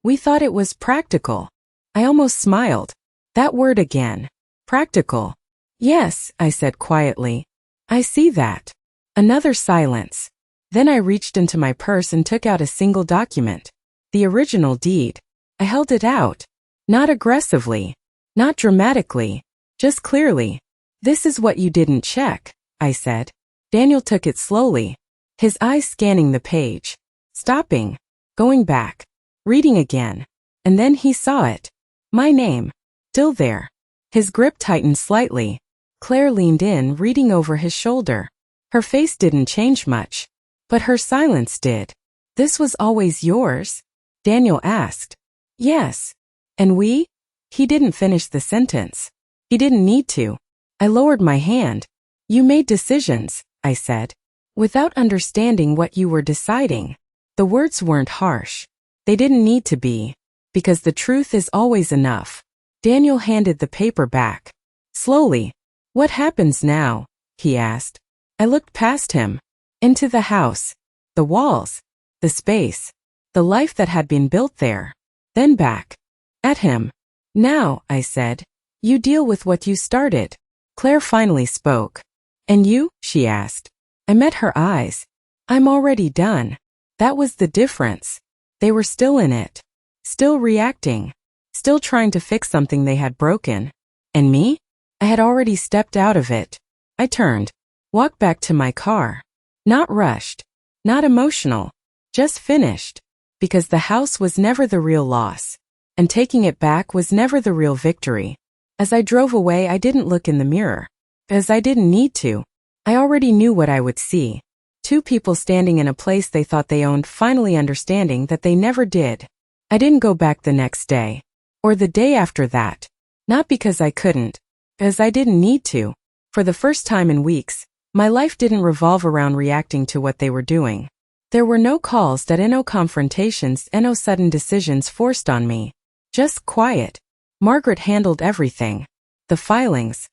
we thought it was practical. I almost smiled. That word again. Practical. Yes, I said quietly. I see that. Another silence. Then I reached into my purse and took out a single document. The original deed. I held it out. Not aggressively. Not dramatically. Just clearly. This is what you didn't check, I said. Daniel took it slowly. His eyes scanning the page. Stopping. Going back. Reading again. And then he saw it. My name. Still there. His grip tightened slightly. Claire leaned in, reading over his shoulder. Her face didn't change much. But her silence did. This was always yours? Daniel asked. Yes. And we? He didn't finish the sentence. He didn't need to. I lowered my hand. You made decisions, I said. Without understanding what you were deciding. The words weren't harsh. They didn't need to be. Because the truth is always enough. Daniel handed the paper back. Slowly. What happens now? He asked. I looked past him. Into the house. The walls. The space. The life that had been built there. Then back. At him. Now, I said, you deal with what you started. Claire finally spoke. And you? She asked. I met her eyes. I'm already done. That was the difference. They were still in it. Still reacting. Still trying to fix something they had broken. And me? I had already stepped out of it. I turned. Walked back to my car. Not rushed. Not emotional. Just finished. Because the house was never the real loss. And taking it back was never the real victory. As I drove away, I didn't look in the mirror. As I didn't need to. I already knew what I would see. Two people standing in a place they thought they owned, finally understanding that they never did. I didn't go back the next day. Or the day after that. Not because I couldn't. As I didn't need to. For the first time in weeks, my life didn't revolve around reacting to what they were doing. There were no calls that no confrontations and no sudden decisions forced on me. Just quiet. Margaret handled everything. The filings.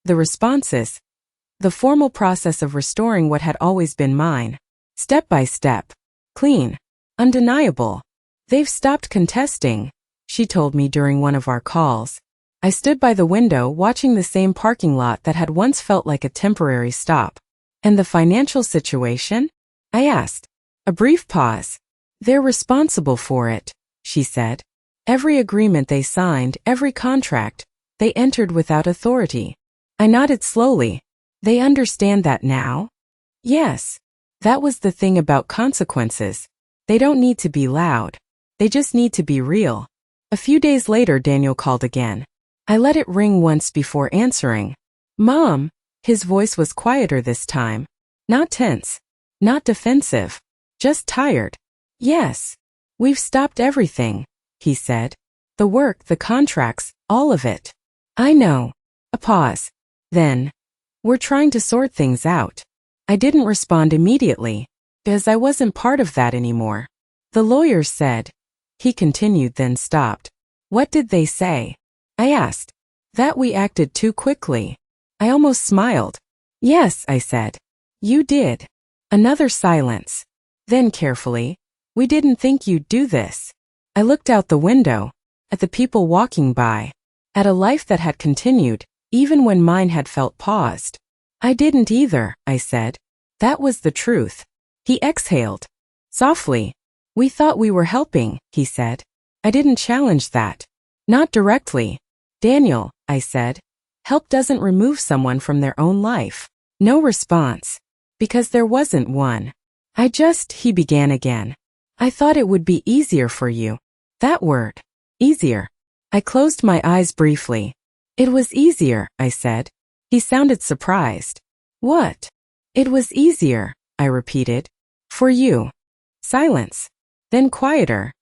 The responses. The formal process of restoring what had always been mine. Step by step. Clean. Undeniable. They've stopped contesting, she told me during one of our calls. I stood by the window watching the same parking lot that had once felt like a temporary stop. And the financial situation? I asked. A brief pause. They're responsible for it, she said. Every agreement they signed, every contract, they entered without authority. I nodded slowly. They understand that now? Yes. That was the thing about consequences. They don't need to be loud. They just need to be real. A few days later, Daniel called again. I let it ring once before answering. Mom, his voice was quieter this time. Not tense. Not defensive. Just tired. Yes. We've stopped everything, he said. The work, the contracts, all of it. I know. A pause. Then. We're trying to sort things out. I didn't respond immediately, because I wasn't part of that anymore. The lawyers said. He continued, then stopped. What did they say? I asked. That we acted too quickly. I almost smiled. Yes, I said. You did. Another silence. Then carefully, we didn't think you'd do this. I looked out the window, at the people walking by, at a life that had continued, even when mine had felt paused. I didn't either, I said. That was the truth. He exhaled. Softly. We thought we were helping, he said. I didn't challenge that. Not directly. Daniel, I said. Help doesn't remove someone from their own life. No response. Because there wasn't one. He began again. I thought it would be easier for you. That word. Easier. I closed my eyes briefly. It was easier, I said. He sounded surprised. What? It was easier, I repeated. For you. Silence. Then quieter.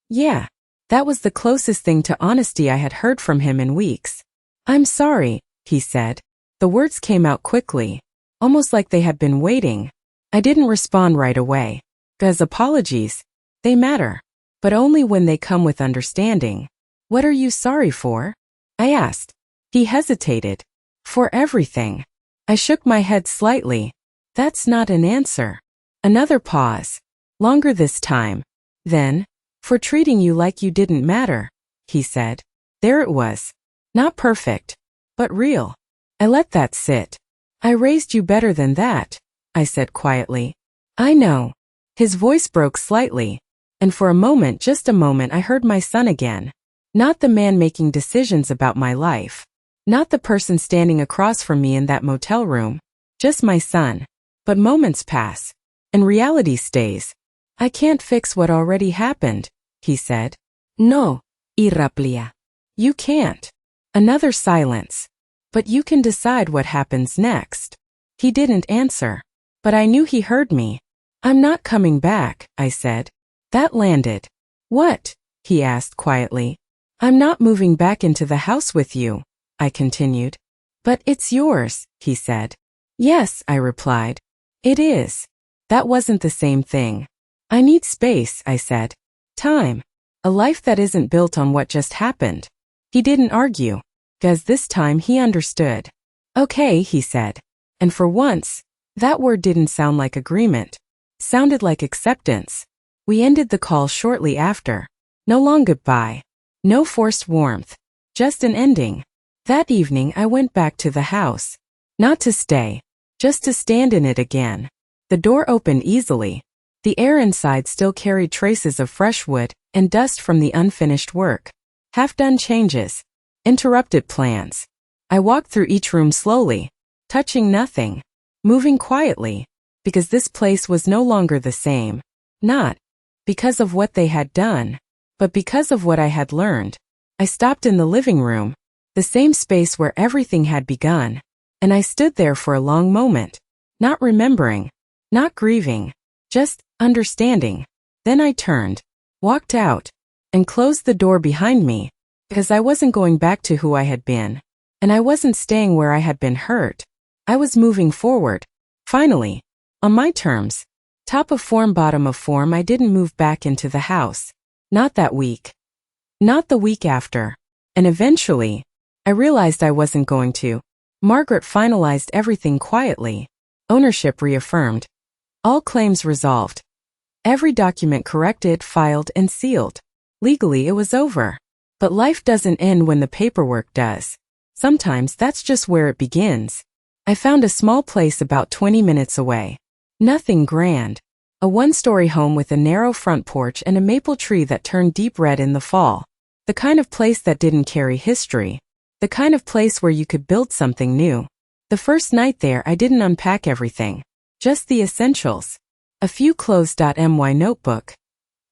Yeah. That was the closest thing to honesty I had heard from him in weeks. I'm sorry, he said. The words came out quickly, almost like they had been waiting. I didn't respond right away. 'Cause apologies, they matter. But only when they come with understanding. What are you sorry for? I asked. He hesitated. For everything. I shook my head slightly. That's not an answer. Another pause. Longer this time. Then, for treating you like you didn't matter, he said. There it was. Not perfect, but real. I let that sit. I raised you better than that, I said quietly. I know. His voice broke slightly, and for a moment, just a moment, I heard my son again. Not the man making decisions about my life. Not the person standing across from me in that motel room. Just my son. But moments pass, and reality stays. I can't fix what already happened, he said. No, Iraplia. You can't. Another silence. But you can decide what happens next. He didn't answer. But I knew he heard me. I'm not coming back, I said. That landed. What? He asked quietly. I'm not moving back into the house with you, I continued. But it's yours, he said. Yes, I replied. It is. That wasn't the same thing. I need space, I said. Time. A life that isn't built on what just happened. He didn't argue. 'Cause this time he understood. Okay, he said. And for once, that word didn't sound like agreement. It sounded like acceptance. We ended the call shortly after. No long goodbye. No forced warmth. Just an ending. That evening I went back to the house. Not to stay. Just to stand in it again. The door opened easily. The air inside still carried traces of fresh wood and dust from the unfinished work. Half-done changes. Interrupted plans. I walked through each room slowly, touching nothing, moving quietly, because this place was no longer the same. Not because of what they had done, but because of what I had learned. I stopped in the living room, the same space where everything had begun, and I stood there for a long moment, not remembering, not grieving, just understanding. Then I turned, walked out, and closed the door behind me, because I wasn't going back to who I had been, and I wasn't staying where I had been hurt. I was moving forward. Finally, on my terms. Top of form, bottom of form. I didn't move back into the house. Not that week. Not the week after. And eventually, I realized I wasn't going to. Margaret finalized everything quietly. Ownership reaffirmed. All claims resolved. Every document corrected, filed, and sealed. Legally, it was over. But life doesn't end when the paperwork does. Sometimes that's just where it begins. I found a small place about 20 minutes away. Nothing grand. A one-story home with a narrow front porch and a maple tree that turned deep red in the fall. The kind of place that didn't carry history. The kind of place where you could build something new. The first night there, I didn't unpack everything. Just the essentials. A few clothes. My notebook.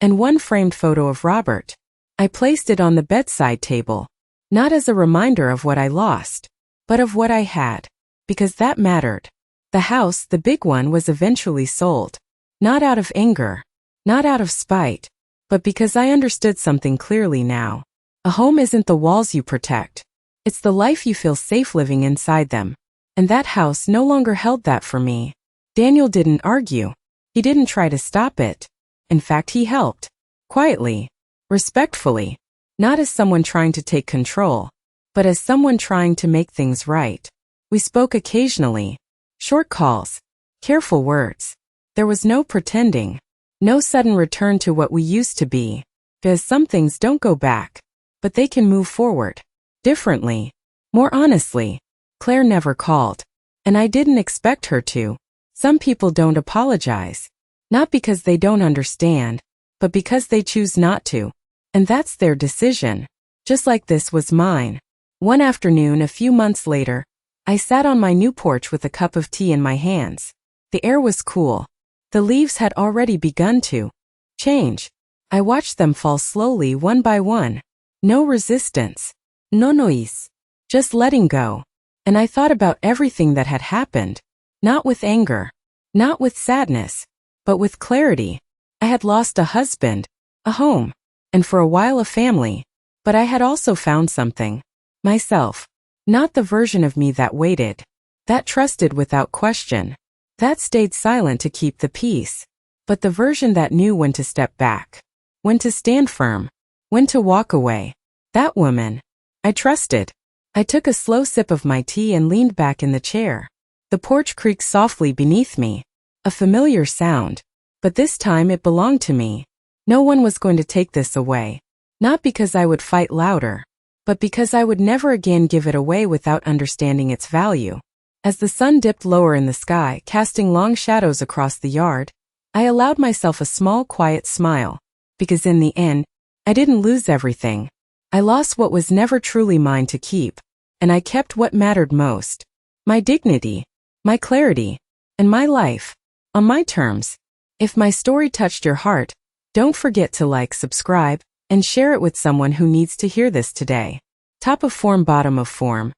And one framed photo of Robert. I placed it on the bedside table. Not as a reminder of what I lost, but of what I had. Because that mattered. The house, the big one, was eventually sold. Not out of anger. Not out of spite. But because I understood something clearly now. A home isn't the walls you protect. It's the life you feel safe living inside them. And that house no longer held that for me. Daniel didn't argue. He didn't try to stop it. In fact, he helped. Quietly. Respectfully. Not as someone trying to take control, but as someone trying to make things right. We spoke occasionally. Short calls. Careful words. There was no pretending. No sudden return to what we used to be. Because some things don't go back. But they can move forward. Differently. More honestly. Claire never called. And I didn't expect her to. Some people don't apologize. Not because they don't understand, but because they choose not to. And that's their decision. Just like this was mine. One afternoon a few months later, I sat on my new porch with a cup of tea in my hands. The air was cool. The leaves had already begun to change. I watched them fall slowly one by one. No resistance. No noise. Just letting go. And I thought about everything that had happened. Not with anger. Not with sadness. But with clarity. I had lost a husband. A home. And for a while a family. But I had also found something. Myself. Not the version of me that waited. That trusted without question. That stayed silent to keep the peace. But the version that knew when to step back. When to stand firm. When to walk away. That woman. I trusted. I took a slow sip of my tea and leaned back in the chair. The porch creaked softly beneath me. A familiar sound. But this time it belonged to me. No one was going to take this away. Not because I would fight louder. But because I would never again give it away without understanding its value. As the sun dipped lower in the sky, casting long shadows across the yard, I allowed myself a small, quiet smile. Because in the end, I didn't lose everything. I lost what was never truly mine to keep. And I kept what mattered most. My dignity. My clarity. And my life. On my terms. If my story touched your heart, don't forget to like, subscribe, and share it with someone who needs to hear this today. Top of form, bottom of form.